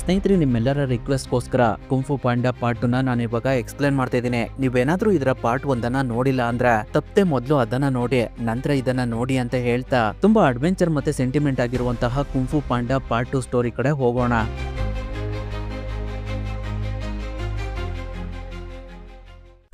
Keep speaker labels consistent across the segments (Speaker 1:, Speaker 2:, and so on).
Speaker 1: ಸ್ನೇಹಿತರೆ, ನಿಮ್ಮೆಲ್ಲರ ರಿಕ್ವೆಸ್ಟ್ಗೋಸ್ಕರ kung fu panda part 2 ನಾನು ಇವಾಗ ಎಕ್ಸ್ಪ್ಲೇನ್ ಮಾಡ್ತಾ ಇದ್ದೀನಿ. ನೀವೇನಾದ್ರೂ ಇದರ ಪಾರ್ಟ್ 1 ನೋಡಿಲ್ಲ ಅಂದ್ರೆ ತಪ್ಪದೆ ಮೊದಲು ಅದನ್ನ ನೋಡಿ ನಂತರ ಇದನ್ನ ನೋಡಿ ಅಂತ ಹೇಳ್ತಾ ತುಂಬಾ ಅಡ್ವೆಂಚರ್ ಮತ್ತೆ ಸೆಂಟಿಮೆಂಟ್ ಆಗಿರುವಂತಹ ಕುಂಫು ಪಾಂಡಾ ಪಾರ್ಟ್ 2 ಸ್ಟೋರಿ ಕಡೆ ಹೋಗೋಣ.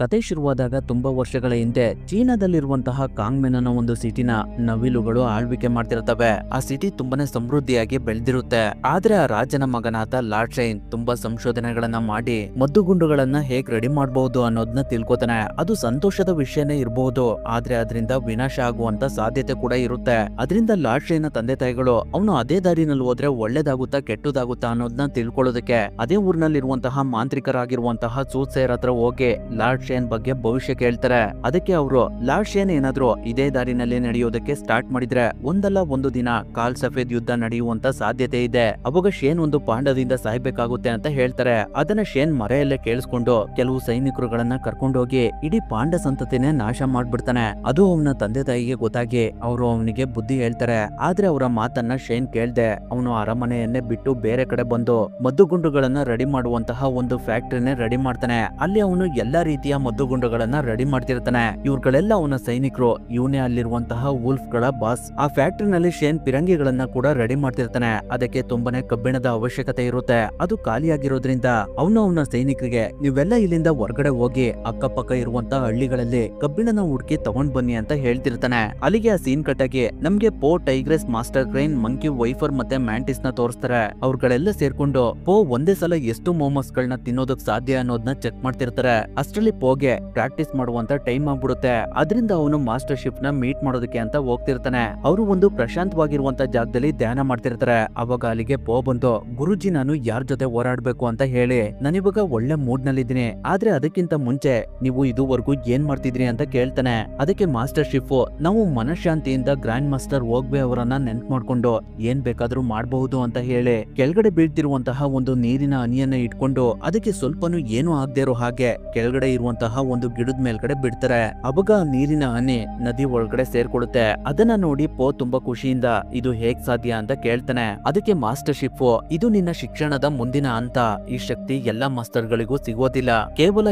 Speaker 1: ಕತೆ ಶುರುವಾದಾಗ ತುಂಬಾ ವರ್ಷಗಳ ಹಿಂದೆ ಚೀನಾದಲ್ಲಿರುವಂತಹ ಕಾಂಗ್ಮೆನ್ ಅನ್ನೋ ಒಂದು ಸಿಟಿನ ನವಿಲುಗಳು ಆಳ್ವಿಕೆ ಮಾಡ್ತಿರ್ತವೆ. ಆ ಸಿಟಿ ತುಂಬಾನೇ ಸಮೃದ್ಧಿಯಾಗಿ ಬೆಳೆದಿರುತ್ತೆ. ಆದ್ರೆ ಆ ರಾಜನ ಮಗನಾದ ಲಾರ್ಡ್ ಶೈನ್ ತುಂಬಾ ಸಂಶೋಧನೆಗಳನ್ನ ಮಾಡಿ ಮದ್ದುಗುಂಡುಗಳನ್ನ ಹೇಗ್ ರೆಡಿ ಮಾಡಬಹುದು ಅನ್ನೋದನ್ನ ತಿಳ್ಕೊತಾನೆ. ಅದು ಸಂತೋಷದ ವಿಷಯನೇ ಇರಬಹುದು, ಆದ್ರೆ ಅದರಿಂದ ವಿನಾಶ ಆಗುವಂತ ಸಾಧ್ಯತೆ ಕೂಡ ಇರುತ್ತೆ. ಅದರಿಂದ ಲಾರ್ಡ್ ಶೈನ್ ತಂದೆ ತಾಯಿಗಳು ಅವನು ಅದೇ ದಾರಿನಲ್ಲಿ ಹೋದ್ರೆ ಒಳ್ಳೇದಾಗುತ್ತಾ ಕೆಟ್ಟದಾಗುತ್ತಾ ಅನ್ನೋದನ್ನ ತಿಳ್ಕೊಳ್ಳೋದಕ್ಕೆ ಅದೇ ಊರಿನಲ್ಲಿರುವಂತಹ ಮಾಂತ್ರಿಕರಾಗಿರುವಂತಹ ಸೂಟ್ಸೇರ್ ಹತ್ರ ಹೋಗಿ ಲಾರ್ಡ್ ಶೇನ್ ಬಗ್ಗೆ ಭವಿಷ್ಯ ಕೇಳ್ತಾರೆ. ಅದಕ್ಕೆ ಅವರು ಲಾರ್ಡ್ ಶೇನ್ ಏನಾದ್ರು ಇದೇ ದಾರಿನಲ್ಲಿ ನಡೆಯೋದಕ್ಕೆ ಸ್ಟಾರ್ಟ್ ಮಾಡಿದ್ರೆ ಒಂದಲ್ಲ ಒಂದು ದಿನ ಕಾಲ್ ಸಫೇದ್ ಯುದ್ಧ ನಡೆಯುವಂತ ಸಾಧ್ಯತೆ ಇದೆ. ಅವಾಗ ಶೇನ್ ಒಂದು ಪಾಂಡದಿಂದ ಸಾಯ್ಬೇಕಾಗುತ್ತೆ ಅಂತ ಹೇಳ್ತಾರೆ. ಅದನ್ನ ಶೇನ್ ಮರೆಯಲ್ಲೇ ಕೇಳಿಸ್ಕೊಂಡು ಕೆಲವು ಸೈನಿಕರುಗಳನ್ನ ಕರ್ಕೊಂಡೋಗಿ ಇಡೀ ಪಾಂಡ ಸಂತತಿನೇ ನಾಶ ಮಾಡ್ಬಿಡ್ತಾನೆ. ಅದು ಅವನ ತಂದೆ ತಾಯಿಗೆ ಗೊತ್ತಾಗಿ ಅವರು ಅವನಿಗೆ ಬುದ್ಧಿ ಹೇಳ್ತಾರೆ. ಆದ್ರೆ ಅವರ ಮಾತನ್ನ ಶೇನ್ ಕೇಳ್ದೆ ಅವನು ಅರಮನೆಯನ್ನೇ ಬಿಟ್ಟು ಬೇರೆ ಕಡೆ ಬಂದು ಮದ್ದುಗುಂಡುಗಳನ್ನ ರೆಡಿ ಮಾಡುವಂತಹ ಒಂದು ಫ್ಯಾಕ್ಟರಿನೇ ರೆಡಿ ಮಾಡ್ತಾನೆ. ಅಲ್ಲಿ ಅವನು ಎಲ್ಲಾ ರೀತಿಯ ಮದ್ದುಗುಂಡುಗಳನ್ನ ರೆಡಿ ಮಾಡ್ತಿರ್ತಾನೆ. ಇವ್ರುಗಳೆಲ್ಲ ಅವನ ಸೈನಿಕರು. ಇವನೇ ಅಲ್ಲಿರುವಂತಹ ವೂಲ್ಫ್ ಗಳ ಬಾಸ್. ಆ ಫ್ಯಾಕ್ಟರಿನಲ್ಲಿ ಶೇನ್ ಪಿರಂಗಿಗಳನ್ನ ಕೂಡ ರೆಡಿ ಮಾಡ್ತಿರ್ತಾನೆ. ಅದಕ್ಕೆ ತುಂಬಾನೇ ಕಬ್ಬಿಣದ ಅವಶ್ಯಕತೆ ಇರುತ್ತೆ. ಅದು ಖಾಲಿಯಾಗಿರೋದ್ರಿಂದ ಅವನ ಸೈನಿಕರಿಗೆ ನೀವೆಲ್ಲ ಇಲ್ಲಿಂದ ಹೊರಗಡೆ ಹೋಗಿ ಅಕ್ಕಪಕ್ಕ ಇರುವಂತಹ ಹಳ್ಳಿಗಳಲ್ಲಿ ಕಬ್ಬಿಣನ ಹುಡುಕಿ ತಗೊಂಡ್ ಬನ್ನಿ ಅಂತ ಹೇಳ್ತಿರ್ತಾನೆ. ಅಲ್ಲಿಗೆ ಆ ಸೀನ್ ಕಟ್ಟಾಗಿ ನಮ್ಗೆ ಪೋ, ಟೈಗ್ರೆಸ್, ಮಾಸ್ಟರ್ ಕ್ರೈನ್, ಮಂಕಿ, ವೈಫರ್ ಮತ್ತೆ ಮ್ಯಾಂಟಿಸ್ ನ ತೋರಿಸ್ತಾರೆ. ಅವ್ರುಗಳೆಲ್ಲ ಸೇರ್ಕೊಂಡು ಪೋ ಒಂದೇ ಸಲ ಎಷ್ಟು ಮೋಮಸ್ ಗಳನ್ನ ತಿನ್ನೋದಕ್ ಸಾಧ್ಯ ಅನ್ನೋದನ್ನ ಚೆಕ್ ಮಾಡ್ತಿರ್ತಾರೆ. ಅಷ್ಟರಲ್ಲಿ ಪೋಗೆ ಪ್ರಾಕ್ಟೀಸ್ ಮಾಡುವಂತ ಟೈಮ್ ಆಗ್ಬಿಡುತ್ತೆ. ಅದರಿಂದ ಅವನು ಮಾಸ್ಟರ್ ಶಿಪ್ ನ ಮೀಟ್ ಮಾಡೋದಕ್ಕೆ ಅಂತ ಹೋಗ್ತಿರ್ತಾನೆ. ಅವರು ಒಂದು ಪ್ರಶಾಂತವಾಗಿರುವಂತ ಜಾಗದಲ್ಲಿ ಧ್ಯಾನ ಮಾಡ್ತಿರ್ತಾರೆ. ಅವಾಗ ಅಲ್ಲಿಗೆ ಪೋ ಬಂದು ಗುರುಜಿ ನಾನು ಯಾರ ಜೊತೆ ಹೋರಾಡ್ಬೇಕು ಅಂತ ಹೇಳಿ ನಾನಿವಾಗ ಒಳ್ಳೆ ಮೂಡ್ ನಲ್ಲಿದ್ದೀನಿ, ಆದ್ರೆ ಅದಕ್ಕಿಂತ ಮುಂಚೆ ನೀವು ಇದುವರೆಗೂ ಏನ್ ಮಾಡ್ತಿದ್ರಿ ಅಂತ ಕೇಳ್ತಾನೆ. ಅದಕ್ಕೆ ಮಾಸ್ಟರ್ ಶಿಫ್ ನಾವು ಮನಃಶಾಂತಿಯಿಂದ ಗ್ರ್ಯಾಂಡ್ ಮಾಸ್ಟರ್ ಹೋಗ್ಬೆ ಅವರನ್ನ ನೆನ್ಪು ಮಾಡ್ಕೊಂಡು ಏನ್ ಬೇಕಾದ್ರೂ ಮಾಡಬಹುದು ಅಂತ ಹೇಳಿ ಕೆಳಗಡೆ ಬೀಳ್ತಿರುವಂತಹ ಒಂದು ನೀರಿನ ಹನಿಯನ್ನ ಇಟ್ಕೊಂಡು ಅದಕ್ಕೆ ಸ್ವಲ್ಪನೂ ಏನು ಆಗದೆ ಇರೋ ಹಾಗೆ ಕೆಳಗಡೆ ಇರುವಂತಹ ಒಂದು ಗಿಡದ ಮೇಲ್ಗಡೆ ಬಿಡ್ತಾರೆ. ಅವಾಗ ನೀರಿನ ಹನಿ ನದಿ ಒಳಗಡೆ ಸೇರ್ಕೊಡುತ್ತೆ. ಅದನ್ನ ನೋಡಿ ಪೋ ತುಂಬಾ ಖುಷಿಯಿಂದ ಇದು ಹೇಗ್ ಸಾಧ್ಯ ಅಂತ ಕೇಳ್ತಾನೆ. ಅದಕ್ಕೆ ಮಾಸ್ಟರ್ ಶಿಪ್ ಇದು ನಿನ್ನ ಶಿಕ್ಷಣದ ಮುಂದಿನ ಹಂತ. ಈ ಶಕ್ತಿ ಎಲ್ಲಾ ಮಾಸ್ಟರ್ ಗಳಿಗೂ ಸಿಗೋದಿಲ್ಲ. ಕೇವಲ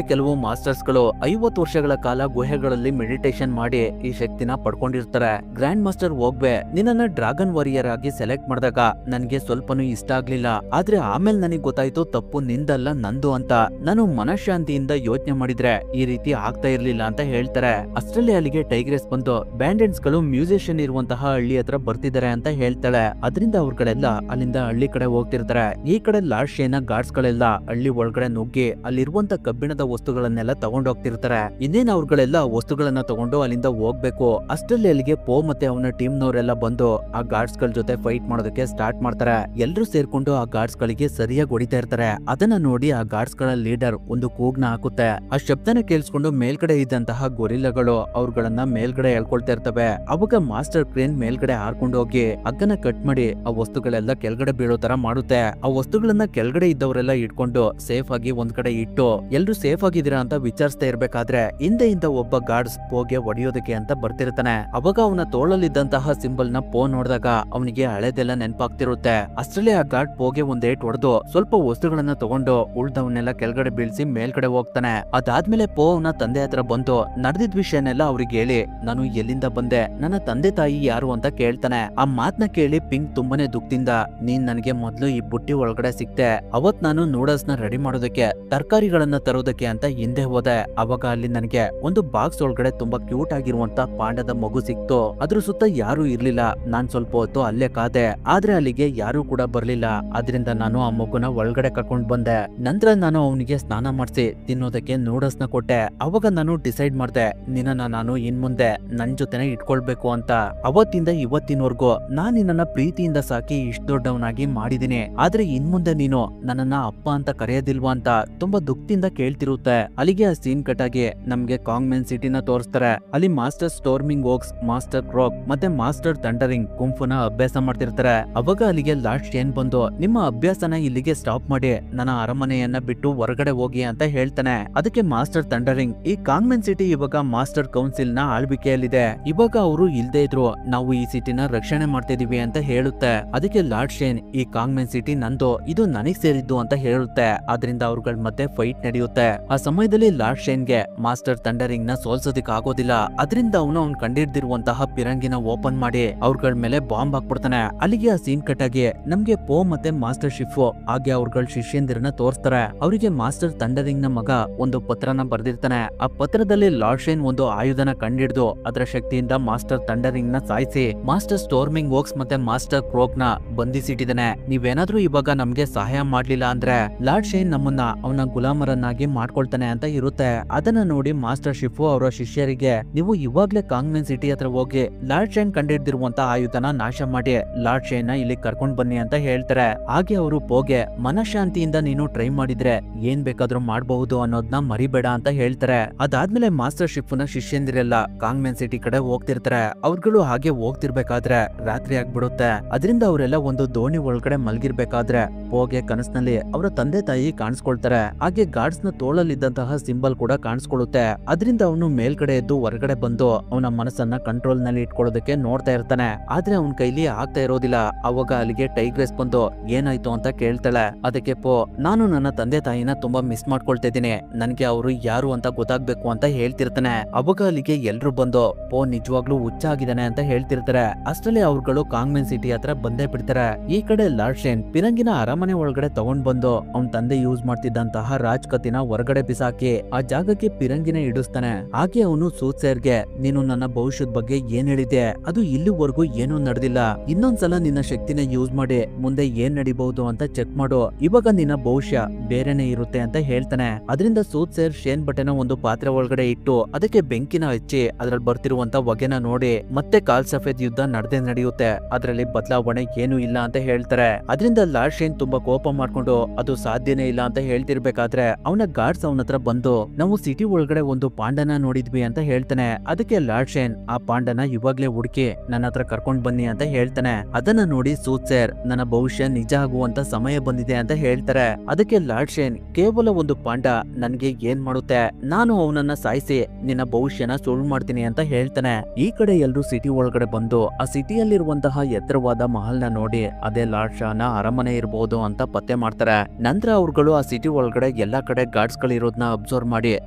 Speaker 1: ಕೆಲವು ಮಾಸ್ಟರ್ಸ್ ಗಳು 50 ವರ್ಷಗಳ ಕಾಲ ಗುಹೆಗಳಲ್ಲಿ ಮೆಡಿಟೇಷನ್ ಮಾಡಿ ಈ ಶಕ್ತಿನ ಪಡ್ಕೊಂಡಿರ್ತಾರೆ. ಗ್ರ್ಯಾಂಡ್ ಮಾಸ್ಟರ್ ಹೋಗ್ಬೆ ನಿನ್ನ ಡ್ರಾಗನ್ ವಾರಿಯರ್ ಆಗಿ ಸೆಲೆಕ್ಟ್ ಮಾಡಿದಾಗ ನನ್ಗೆ ಸ್ವಲ್ಪನೂ ಇಷ್ಟ ಆಗ್ಲಿಲ್ಲ. ಆದ್ರೆ ಆಮೇಲೆ ನನಗೆ ಗೊತ್ತಾಯ್ತು ತಪ್ಪು ನಿಂದಲ್ಲ ನಂದು ಅಂತ. ನಾನು ಮನಃಶಾಂತಿಯಿಂದ ಯೋಚನೆ ಮಾಡಿದ್ರೆ ಈ ರೀತಿ ಆಗ್ತಾ ಇರ್ಲಿಲ್ಲ ಅಂತ ಹೇಳ್ತಾರೆ. ಅಷ್ಟರಲ್ಲಿ ಅಲ್ಲಿಗೆ ಟೈಗ್ರೆಸ್ ಬಂದು ಬ್ಯಾಂಡೆಂಟ್ಸ್ ಗಳು ಮ್ಯೂಸಿಷಿಯನ್ ಇರುವಂತಹ ಹಳ್ಳಿ ಹತ್ರ ಬರ್ತಿದ್ದಾರೆ ಅಂತ ಹೇಳ್ತಾಳೆ. ಅದರಿಂದ ಅವ್ರಗಳೆಲ್ಲ ಅಲ್ಲಿಂದ ಹಳ್ಳಿ ಕಡೆ ಹೋಗ್ತಿರ್ತಾರೆ. ಈ ಕಡೆ ಲಾರ್ಡ್ ಶೇನ ಗಾರ್ಡ್ಸ್ ಗಳೆಲ್ಲ ಹಳ್ಳಿ ಒಳಗಡೆ ನುಗ್ಗಿ ಅಲ್ಲಿರುವಂತ ಕಬ್ಬಿಣದ ವಸ್ತುಗಳನ್ನೆಲ್ಲ ತಗೊಂಡು ಹೋಗ್ತಿರ್ತಾರೆ. ಇನ್ನೇನ್ ಅವ್ರಗಳೆಲ್ಲ ವಸ್ತುಗಳನ್ನ ತಗೊಂಡು ಅಲ್ಲಿಂದ ಹೋಗ್ಬೇಕು. ಅಷ್ಟರಲ್ಲಿ ಅಲ್ಲಿಗೆ ಪೋ ಮತ್ತೆ ಅವನ ಟೀಮ್ ನವರೆಲ್ಲ ಬಂದು ಆ ಗಾರ್ಡ್ಸ್ ಗಳ ಜೊತೆ ಫೈಟ್ ಮಾಡೋದಕ್ಕೆ ಸ್ಟಾರ್ಟ್ ಮಾಡ್ತಾರೆ. ಎಲ್ರು ಸೇರ್ಕೊಂಡು ಆ ಗಾರ್ಡ್ಸ್ ಗಳಿಗೆ ಸರಿಯಾಗಿ ಹೊಡಿತಾ ಇರ್ತಾರೆ. ಅದನ್ನ ನೋಡಿ ಆ ಗಾರ್ಡ್ಸ್ ಗಳ ಲೀಡರ್ ಒಂದು ಕೂಗ್ನ ಹಾಕುತ್ತೆ. ಆ ಶಬ್ದನ ಕೇಳಿಸ್ಕೊಂಡು ಮೇಲ್ಗಡೆ ಇದ್ದಂತಹ ಗೊರಿಲ್ಲಗಳು ಅವ್ರಗಳನ್ನ ಮೇಲ್ಗಡೆ ಎಳ್ಕೊಳ್ತಾ ಇರ್ತವೆ. ಅವಾಗ ಮಾಸ್ಟರ್ ಕ್ರೇನ್ ಮೇಲ್ಗಡೆ ಹಾರ್ಕೊಂಡು ಹೋಗಿ ಹಗ್ಗನ ಕಟ್ ಮಾಡಿ ಆ ವಸ್ತುಗಳೆಲ್ಲ ಕೆಳಗಡೆ ಬೀಳೋ ತರ ಮಾಡುತ್ತೆ. ಆ ವಸ್ತುಗಳನ್ನ ಕೆಳಗಡೆ ಇದ್ದವರೆಲ್ಲ ಇಟ್ಕೊಂಡು ಸೇಫ್ ಆಗಿ ಒಂದ್ ಕಡೆ ಇಟ್ಟು ಎಲ್ರು ಸೇಫ್ ಆಗಿದ್ದೀರಾ ಅಂತ ವಿಚಾರಿಸ್ತಾ ಇರ್ಬೇಕಾದ್ರೆ ಹಿಂದೆಯಿಂದ ಒಬ್ಬ ಗಾರ್ಡ್ಸ್ ಪೋಗೆ ಹೊಡೆಯೋದಕ್ಕೆ ಅಂತ ಬರ್ತಿರ್ತಾನೆ. ಅವಾಗ ಅವನ ತೋಳಲ್ಲಿದ್ದಂತಹ ಸಿಂಬಲ್ ನ ಪೋ ನೋಡಿದಾಗ ಅವನಿಗೆ ಹಳೆದೆಲ್ಲ ನೆನಪಾಗ್ತಿರುತ್ತೆ. ಅಷ್ಟರಲ್ಲಿ ಆ ಗಾರ್ಡ್ ಪೋಗೆ ಒಂದ್ ಏಟ್ ಹೊಡೆದು ಸ್ವಲ್ಪ ವಸ್ತುಗಳನ್ನ ತಗೊಂಡು ಉಳ್ದವನ್ನೆಲ್ಲ ಕೆಳಗಡೆ ಬೀಳ್ಸಿ ಮೇಲ್ಗಡೆ ಹೋಗ್ತಾನೆ. ಅದಾದ್ಮೇಲೆ ಪೋ ಅವನ ತಂದೆ ಹತ್ರ ಬಂದು ನಡೆದಿದ್ ವಿಷಯನೆಲ್ಲ ಅವ್ರಿಗೆ ಹೇಳಿ ನಾನು ಎಲ್ಲಿಂದ ಬಂದೆ, ನನ್ನ ತಂದೆ ತಾಯಿ ಯಾರು ಅಂತ ಕೇಳ್ತಾನೆ. ಆ ಮಾತ್ನ ಕೇಳಿ ಪಿಂಕ್ ತುಂಬಾನೇ ದುಃಖದಿಂದ ನೀನ್ ನನಗೆ ಮೊದ್ಲು ಈ ಬುಟ್ಟಿ ಒಳಗಡೆ ಸಿಕ್ತೆ. ಅವತ್ ನಾನು ನೂಡಲ್ಸ್ ನ ರೆಡಿ ಮಾಡೋದಕ್ಕೆ ತರಕಾರಿಗಳನ್ನ ತರೋದಕ್ಕೆ ಅಂತ ಹಿಂದೆ ಹೋದೆ. ಅವಾಗ ಅಲ್ಲಿ ನನಗೆ ಒಂದು ಬಾಕ್ಸ್ ಒಳಗಡೆ ತುಂಬಾ ಕ್ಯೂಟ್ ಆಗಿರುವಂತ ಪಾಂಡದ ಮಗು ಸಿಕ್ತು. ಅದ್ರ ಸುತ್ತ ಯಾರು ಇರ್ಲಿಲ್ಲ. ನಾನ್ ಸ್ವಲ್ಪ ಹೊತ್ತು ಅಲ್ಲೇ ಕಾದೆ, ಆದ್ರೆ ಅಲ್ಲಿಗೆ ಯಾರು ಕೂಡ ಬರ್ಲಿಲ್ಲ. ಆದ್ರಿಂದ ನಾನು ಆ ಮಗುನ ಒಳಗಡೆ ಕರ್ಕೊಂಡ್ ಬಂದೆ. ನಂತರ ನಾನು ಅವನಿಗೆ ಸ್ನಾನ ಮಾಡಿಸಿ ತಿನ್ನೋದಕ್ಕೆ ನೂಡಲ್ಸ್ ನ ಕೊಟ್ಟೆ. ಅವಾಗ ನಾನು ಡಿಸೈಡ್ ಮಾಡ್ದೆ ನಿನ್ನ ನಾನು ಇನ್ ಮುಂದೆ ನನ್ ಜೊತೆನೆ ಇಟ್ಕೊಳ್ಬೇಕು ಅಂತ. ಅವತ್ತಿಂದ ಇವತ್ತಿನವರೆಗೂ ನಾನ್ ನಿನ್ನ ಪ್ರೀತಿಯಿಂದ ಸಾಕಿ ಇಷ್ಟ ದೊಡ್ಡವನಾಗಿ ಮಾಡಿದೀನಿ. ಆದ್ರೆ ಇನ್ ಮುಂದೆ ನೀನು ನನ್ನನ್ನ ಅಪ್ಪ ಅಂತ ಕರೆಯೋದಿಲ್ವಾ ಅಂತ ತುಂಬಾ ದುಃಖದಿಂದ ಕೇಳ್ತಿರುತ್ತೆ. ಅಲ್ಲಿಗೆ ಆ ಸೀನ್ ಕಟ್ಟಾಗಿ ನಮ್ಗೆ ಕಾಂಗ್ಮೆನ್ ಸಿಟಿನ ತೋರಿಸ್ತಾರೆ. ಅಲ್ಲಿ ಮಾಸ್ಟರ್ ಸ್ಟೋರ್ಮಿಂಗ್ ಓಕ್ಸ್, ಮಾಸ್ಟರ್ ಕ್ರಾಕ್ ಮತ್ತೆ ಮಾಸ್ಟರ್ ಥಂಡರಿಂಗ್ ಕುಂಫುನ ಅಭ್ಯಾಸ ಮಾಡ್ತಿರ್ತಾರೆ. ಅವಾಗ ಅಲ್ಲಿಗೆ ಲಾರ್ಡ್ ಶೇನ್ ಬಂದು ನಿಮ್ಮ ಅಭ್ಯಾಸನ ಇಲ್ಲಿಗೆ ಸ್ಟಾಪ್ ಮಾಡಿ ನನ್ನ ಅರಮನೆಯನ್ನ ಬಿಟ್ಟು ಹೊರಗಡೆ ಹೋಗಿ ಅಂತ ಹೇಳ್ತಾನೆ. ಅದಕ್ಕೆ ಮಾಸ್ಟರ್ ಥಂಡರಿಂಗ್ ಈ ಕಾಂಗ್ಮೆನ್ ಸಿಟಿ ಇವಾಗ ಮಾಸ್ಟರ್ ಕೌನ್ಸಿಲ್ ನ ಆಳ್ವಿಕೆಯಲ್ಲಿದೆ, ಇವಾಗ ಅವರು ಇಲ್ದೇ ಇದ್ರು ನಾವು ಈ ಸಿಟಿನ ರಕ್ಷಣೆ ಮಾಡ್ತಿದೀವಿ ಅಂತ ಹೇಳುತ್ತೆ. ಅದಕ್ಕೆ ಲಾರ್ಡ್ ಶೇನ್ ಈ ಕಾಂಗ್ಮೆನ್ ಸಿಟಿ ನಂದು, ಇದು ನನಗ್ ಸೇರಿದ್ದು ಅಂತ ಹೇಳುತ್ತೆ. ಅದರಿಂದ ಅವ್ರಗಳ ಮಧ್ಯೆ ಫೈಟ್ ನಡೆಯುತ್ತೆ. ಆ ಸಮಯದಲ್ಲಿ ಲಾರ್ಡ್ ಶೇನ್ಗೆ ಮಾಸ್ಟರ್ ಥಂಡರಿಂಗ್ ನ ಸೋಲ್ಸೋದಿಕ್ ಆಗೋದಿಲ್ಲ. ಅದರಿಂದ ಅವನು ಅವ್ನು ಕಂಡಿಡ್ದಿರುವಂತಹ ಪಿರಂಗಿನ ಓಪನ್ ಮಾಡಿ ಅವ್ರಗಳ ಮೇಲೆ ಬಾಂಬ್ ಹಾಕ್ಬಿಡ್ತಾನೆ. ಅಲ್ಲಿಗೆ ಆ ಸೀನ್ ಕಟ್ ಆಗಿ ನಮ್ಗೆ ಪೋ ಮತ್ತೆ ಮಾಸ್ಟರ್ ಶಿಫು ಹಾಗೆ ಅವ್ರಗಳ ಶಿಷ್ಯಂದಿರನ್ನ ತೋರಿಸ್ತಾರೆ. ಅವರಿಗೆ ಮಾಸ್ಟರ್ ಥಂಡರಿಂಗ್ ನ ಮಗ ಒಂದು ಪತ್ರನ ಬರ್ದಿರ್ತಾನೆ. ಆ ಪತ್ರದಲ್ಲಿ ಲಾರ್ಡ್ ಶೇನ್ ಒಂದು ಆಯುಧನ ಕಂಡಿಡ್ದು ಅದರ ಶಕ್ತಿಯಿಂದ ಮಾಸ್ಟರ್ ಥಂಡರಿಂಗ್ ನ ಸಾಯಿಸಿ ಮಾಸ್ಟರ್ ಸ್ಟೋರ್ಮಿಂಗ್ ವೋಕ್ಸ್ ಮತ್ತೆ ಮಾಸ್ಟರ್ ಕ್ರೋಕ್ ನ ಬಂಧಿಸಿಟ್ಟಿದ್ದಾನೆ. ನೀವೇನಾದ್ರೂ ಇವಾಗ ನಮ್ಗೆ ಸಹಾಯ ಮಾಡ್ಲಿಲ್ಲ ಅಂದ್ರೆ ಲಾರ್ಡ್ ಶೇನ್ ನಮ್ಮನ್ನ ಅವನ ಗುಲಾಮರನ್ನಾಗಿ ಮಾಡ್ಕೊಳ್ತಾನೆ ಅಂತ ಇರುತ್ತೆ. ಅದನ್ನ ನೋಡಿ ಮಾಸ್ಟರ್ ಶಿಫು ಅವರ ಶಿಷ್ಯರಿಗೆ ನೀವು ಇವಾಗ್ಲೇ ಕಾಂಗ್ಮೆನ್ ಸಿಟಿ ಹತ್ರ ಹೋಗಿ ಲಾರ್ಡ್ ಶೇನ್ ಕಂಡಿಡ್ದಿರುವಂತ ಆಯುಧನ ನಾಶ ಮಾಡಿ ಲಾರ್ಡ್ ಶೇನ್ ನ ಇಲ್ಲಿ ಕರ್ಕೊಂಡ್ ಬನ್ನಿ ಅಂತ ಹೇಳ್ತಾರೆ. ಹಾಗೆ ಅವರು ಪೋಗೆ ಮನಃಶಾಂತಿಯಿಂದ ನೀನು ಟ್ರೈ ಮಾಡಿದ್ರೆ ಏನ್ ಬೇಕಾದ್ರೂ ಮಾಡಬಹುದು ಅನ್ನೋದನ್ನ ಮರಿಬೇಡ ಅಂತ ಹೇಳ್ತಾರೆ. ಅದಾದ್ಮೇಲೆ ಮಾಸ್ಟರ್ ಶಿಫ್ನ ಶಿಷ್ಯಂದಿರೆಲ್ಲ ಕಾಂಗ್ಮೆನ್ ಸಿಟಿ ಕಡೆ ಹೋಗ್ತಿರ್ತಾರೆ. ಅವ್ರುಗಳು ಹಾಗೆ ಹೋಗ್ತಿರ್ಬೇಕಾದ್ರೆ ರಾತ್ರಿ ಆಗ್ಬಿಡುತ್ತೆ. ಅದರಿಂದ ಅವರೆಲ್ಲ ಒಂದು ದೋಣಿ ಒಳಗಡೆ ಮಲಗಿರ್ಬೇಕಾದ್ರೆ ಪೋಗೆ ಕನಸಿನಲ್ಲಿ ಅವರ ತಂದೆ ತಾಯಿ ಕಾಣಿಸ್ಕೊಳ್ತಾರೆ. ಹಾಗೆ ಗಾರ್ಡ್ಸ್ ನ ತೋಳಲ್ಲಿದ್ದಂತಹ ಸಿಂಬಲ್ ಕೂಡ ಕಾಣಿಸ್ಕೊಳ್ಳುತ್ತೆ. ಅದರಿಂದ ಅವನು ಮೇಲ್ಗಡೆ ಎದ್ದು ಹೊರಗಡೆ ಬಂದು ಅವನ ಮನಸ್ಸನ್ನ ಕಂಟ್ರೋಲ್ ನಲ್ಲಿ ಇಟ್ಕೊಳ್ಳೋದಕ್ಕೆ ನೋಡ್ತಾ ಇರ್ತಾನೆ. ಆದ್ರೆ ಅವನ ಕೈಲಿ ಆಗ್ತಾ ಇರೋದಿಲ್ಲ. ಅವಾಗ ಅಲ್ಲಿಗೆ ಟೈಗ್ರೆಸ್ ಬಂದು ಏನಾಯ್ತು ಅಂತ ಕೇಳ್ತಾಳೆ. ಅದಕ್ಕೆ ಪೋ ನಾನು ನನ್ನ ತಂದೆ ತಾಯಿನ ತುಂಬಾ ಮಿಸ್ ಮಾಡ್ಕೊಳ್ತಾ ಇದ್ದೀನಿ, ನನ್ಗೆ ಅವರು ಯಾರು ಅಂತ ಗೊತ್ತಾಗ್ಬೇಕು ಅಂತ ಹೇಳ್ತಿರ್ತಾನೆ. ಅವಾಗ ಅಲ್ಲಿಗೆ ಎಲ್ರು ಬಂದು ಪೋ ನಿಜವಾಗ್ಲೂ ಹುಚ್ಚ ಆಗಿದ್ದಾನೆ ಅಂತ ಹೇಳ್ತಿರ್ತಾರೆ. ಅಷ್ಟರಲ್ಲಿ ಅವ್ರುಗಳು ಕಾಂಗ್ಮೆನ್ ಸಿಟಿ ಹತ್ರ ಬಂದೇ ಬಿಡ್ತಾರೆ. ಈ ಕಡೆ ಲಾರ್ಡ್ ಶೇನ್ ಪಿರಂಗಿನ ಅರಮನೆ ಒಳಗಡೆ ತಗೊಂಡ್ ಬಂದು ಅವನ್ ತಂದೆ ಯೂಸ್ ಮಾಡ್ತಿದ್ದಂತಹ ರಾಜ್ಕತಿನ ಹೊರಗಡೆ ಬಿಸಾಕಿ ಆ ಜಾಗಕ್ಕೆ ಪಿರಂಗಿನ ಇಡಿಸ್ತಾನೆ. ಹಾಗೆ ಅವನು ಸೂತ್ಸೇರ್ಗೆ ನೀನು ನನ್ನ ಭವಿಷ್ಯದ ಬಗ್ಗೆ ಏನ್ ಹೇಳಿದೆ, ಅದು ಇಲ್ಲಿವರೆಗೂ ಏನೂ ನಡೆದಿಲ್ಲ, ಇನ್ನೊಂದ್ಸಲ ನಿನ್ನ ಶಕ್ತಿನ ಯೂಸ್ ಮಾಡಿ ಮುಂದೆ ಏನ್ ನಡಿಬಹುದು ಅಂತ ಚೆಕ್ ಮಾಡು, ಇವಾಗ ನಿನ್ನ ಭವಿಷ್ಯ ಬೇರೆನೆ ಇರುತ್ತೆ ಅಂತ ಹೇಳ್ತಾನೆ. ಅದರಿಂದ ಸೂತ್ಸೇರ್ ಶೇನ್ ಬಟೆನ ಒಂದು ಪಾತ್ರೆ ಒಳಗಡೆ ಇಟ್ಟು ಅದಕ್ಕೆ ಬೆಂಕಿನ ಹಚ್ಚಿ ಅದ್ರಲ್ಲಿ ಬರ್ತಿರುವಂತ ಹೊಗೆನ ನೋಡಿ ಮತ್ತೆ ಕಾಲ್ ಸಫೇದ್ ಯುದ್ಧ ನಡೆಯುತ್ತೆ. ಅದರಲ್ಲಿ ಬದಲಾವಣೆ ಏನು ಇಲ್ಲ ಅಂತ ಹೇಳ್ತಾರೆ. ಅದರಿಂದ ಲಾರ್ಡ್ ಶೇನ್ ತುಂಬಾ ಕೋಪ ಮಾಡ್ಕೊಂಡು ಅದು ಸಾಧ್ಯನೇ ಇಲ್ಲ ಅಂತ ಹೇಳ್ತಿರ್ಬೇಕಾದ್ರೆ ಅವನ ಗಾರ್ಡ್ಸ್ ಅವನ ಹತ್ರ ಬಂದು ನಾವು ಸಿಟಿ ಒಳಗಡೆ ಒಂದು ಪಾಂಡನ ನೋಡಿದ್ವಿ ಅಂತ ಹೇಳ್ತಾನೆ. ಅದಕ್ಕೆ ಲಾರ್ಡ್ ಶೇನ್ ಆ ಪಾಂಡನ ಇವಾಗ್ಲೇ ಹುಡುಕಿ ನನ್ನ ಹತ್ರ ಕರ್ಕೊಂಡ್ ಬನ್ನಿ ಅಂತ ಹೇಳ್ತಾನೆ. ಅದನ್ನ ನೋಡಿ ಸೂತ್ಸೇರ್ ನನ್ನ ಭವಿಷ್ಯ ನಿಜ ಆಗುವಂತ ಸಮಯ ಬಂದಿದೆ ಅಂತ ಹೇಳ್ತಾರೆ. ಅದಕ್ಕೆ ಲಾರ್ಡ್ ಶೇನ್ ಕೇವಲ ಒಂದು ಪಾಂಡ ನನ್ಗೆ ಏನ್ ಮಾಡುತ್ತೆ, ನಾನು ಅವನನ್ನ ಸಾಯಿಸಿ ನಿನ್ನ ಭವಿಷ್ಯನ ಸುಳ್ಳು ಮಾಡ್ತೀನಿ ಅಂತ ಹೇಳ್ತಾನೆ. ಈ ಕಡೆ ಎಲ್ರು ಸಿಟಿ ಒಳಗಡೆ ಬಂದು ಆ ಸಿಟಿಯಲ್ಲಿರುವಂತಹ ಎತ್ತರವಾದ ಮಹಲ್ನ ನೋಡಿ ಅದೇ ಲಾರ್ಡ್ ಶಾನ ಅರಮನೆ ಇರಬಹುದು ಅಂತ ಪತ್ತೆ ಮಾಡ್ತಾರೆ. ನಂತರ ಅವ್ರುಗಳು ಆ ಸಿಟಿ ಒಳಗಡೆ ಎಲ್ಲಾ ಕಡೆ ಗಾರ್ಡ್ಸ್ ಗಳಿರೋದನ್ನ ಅಬ್ಸರ್ವ್ ಮಾಡಿ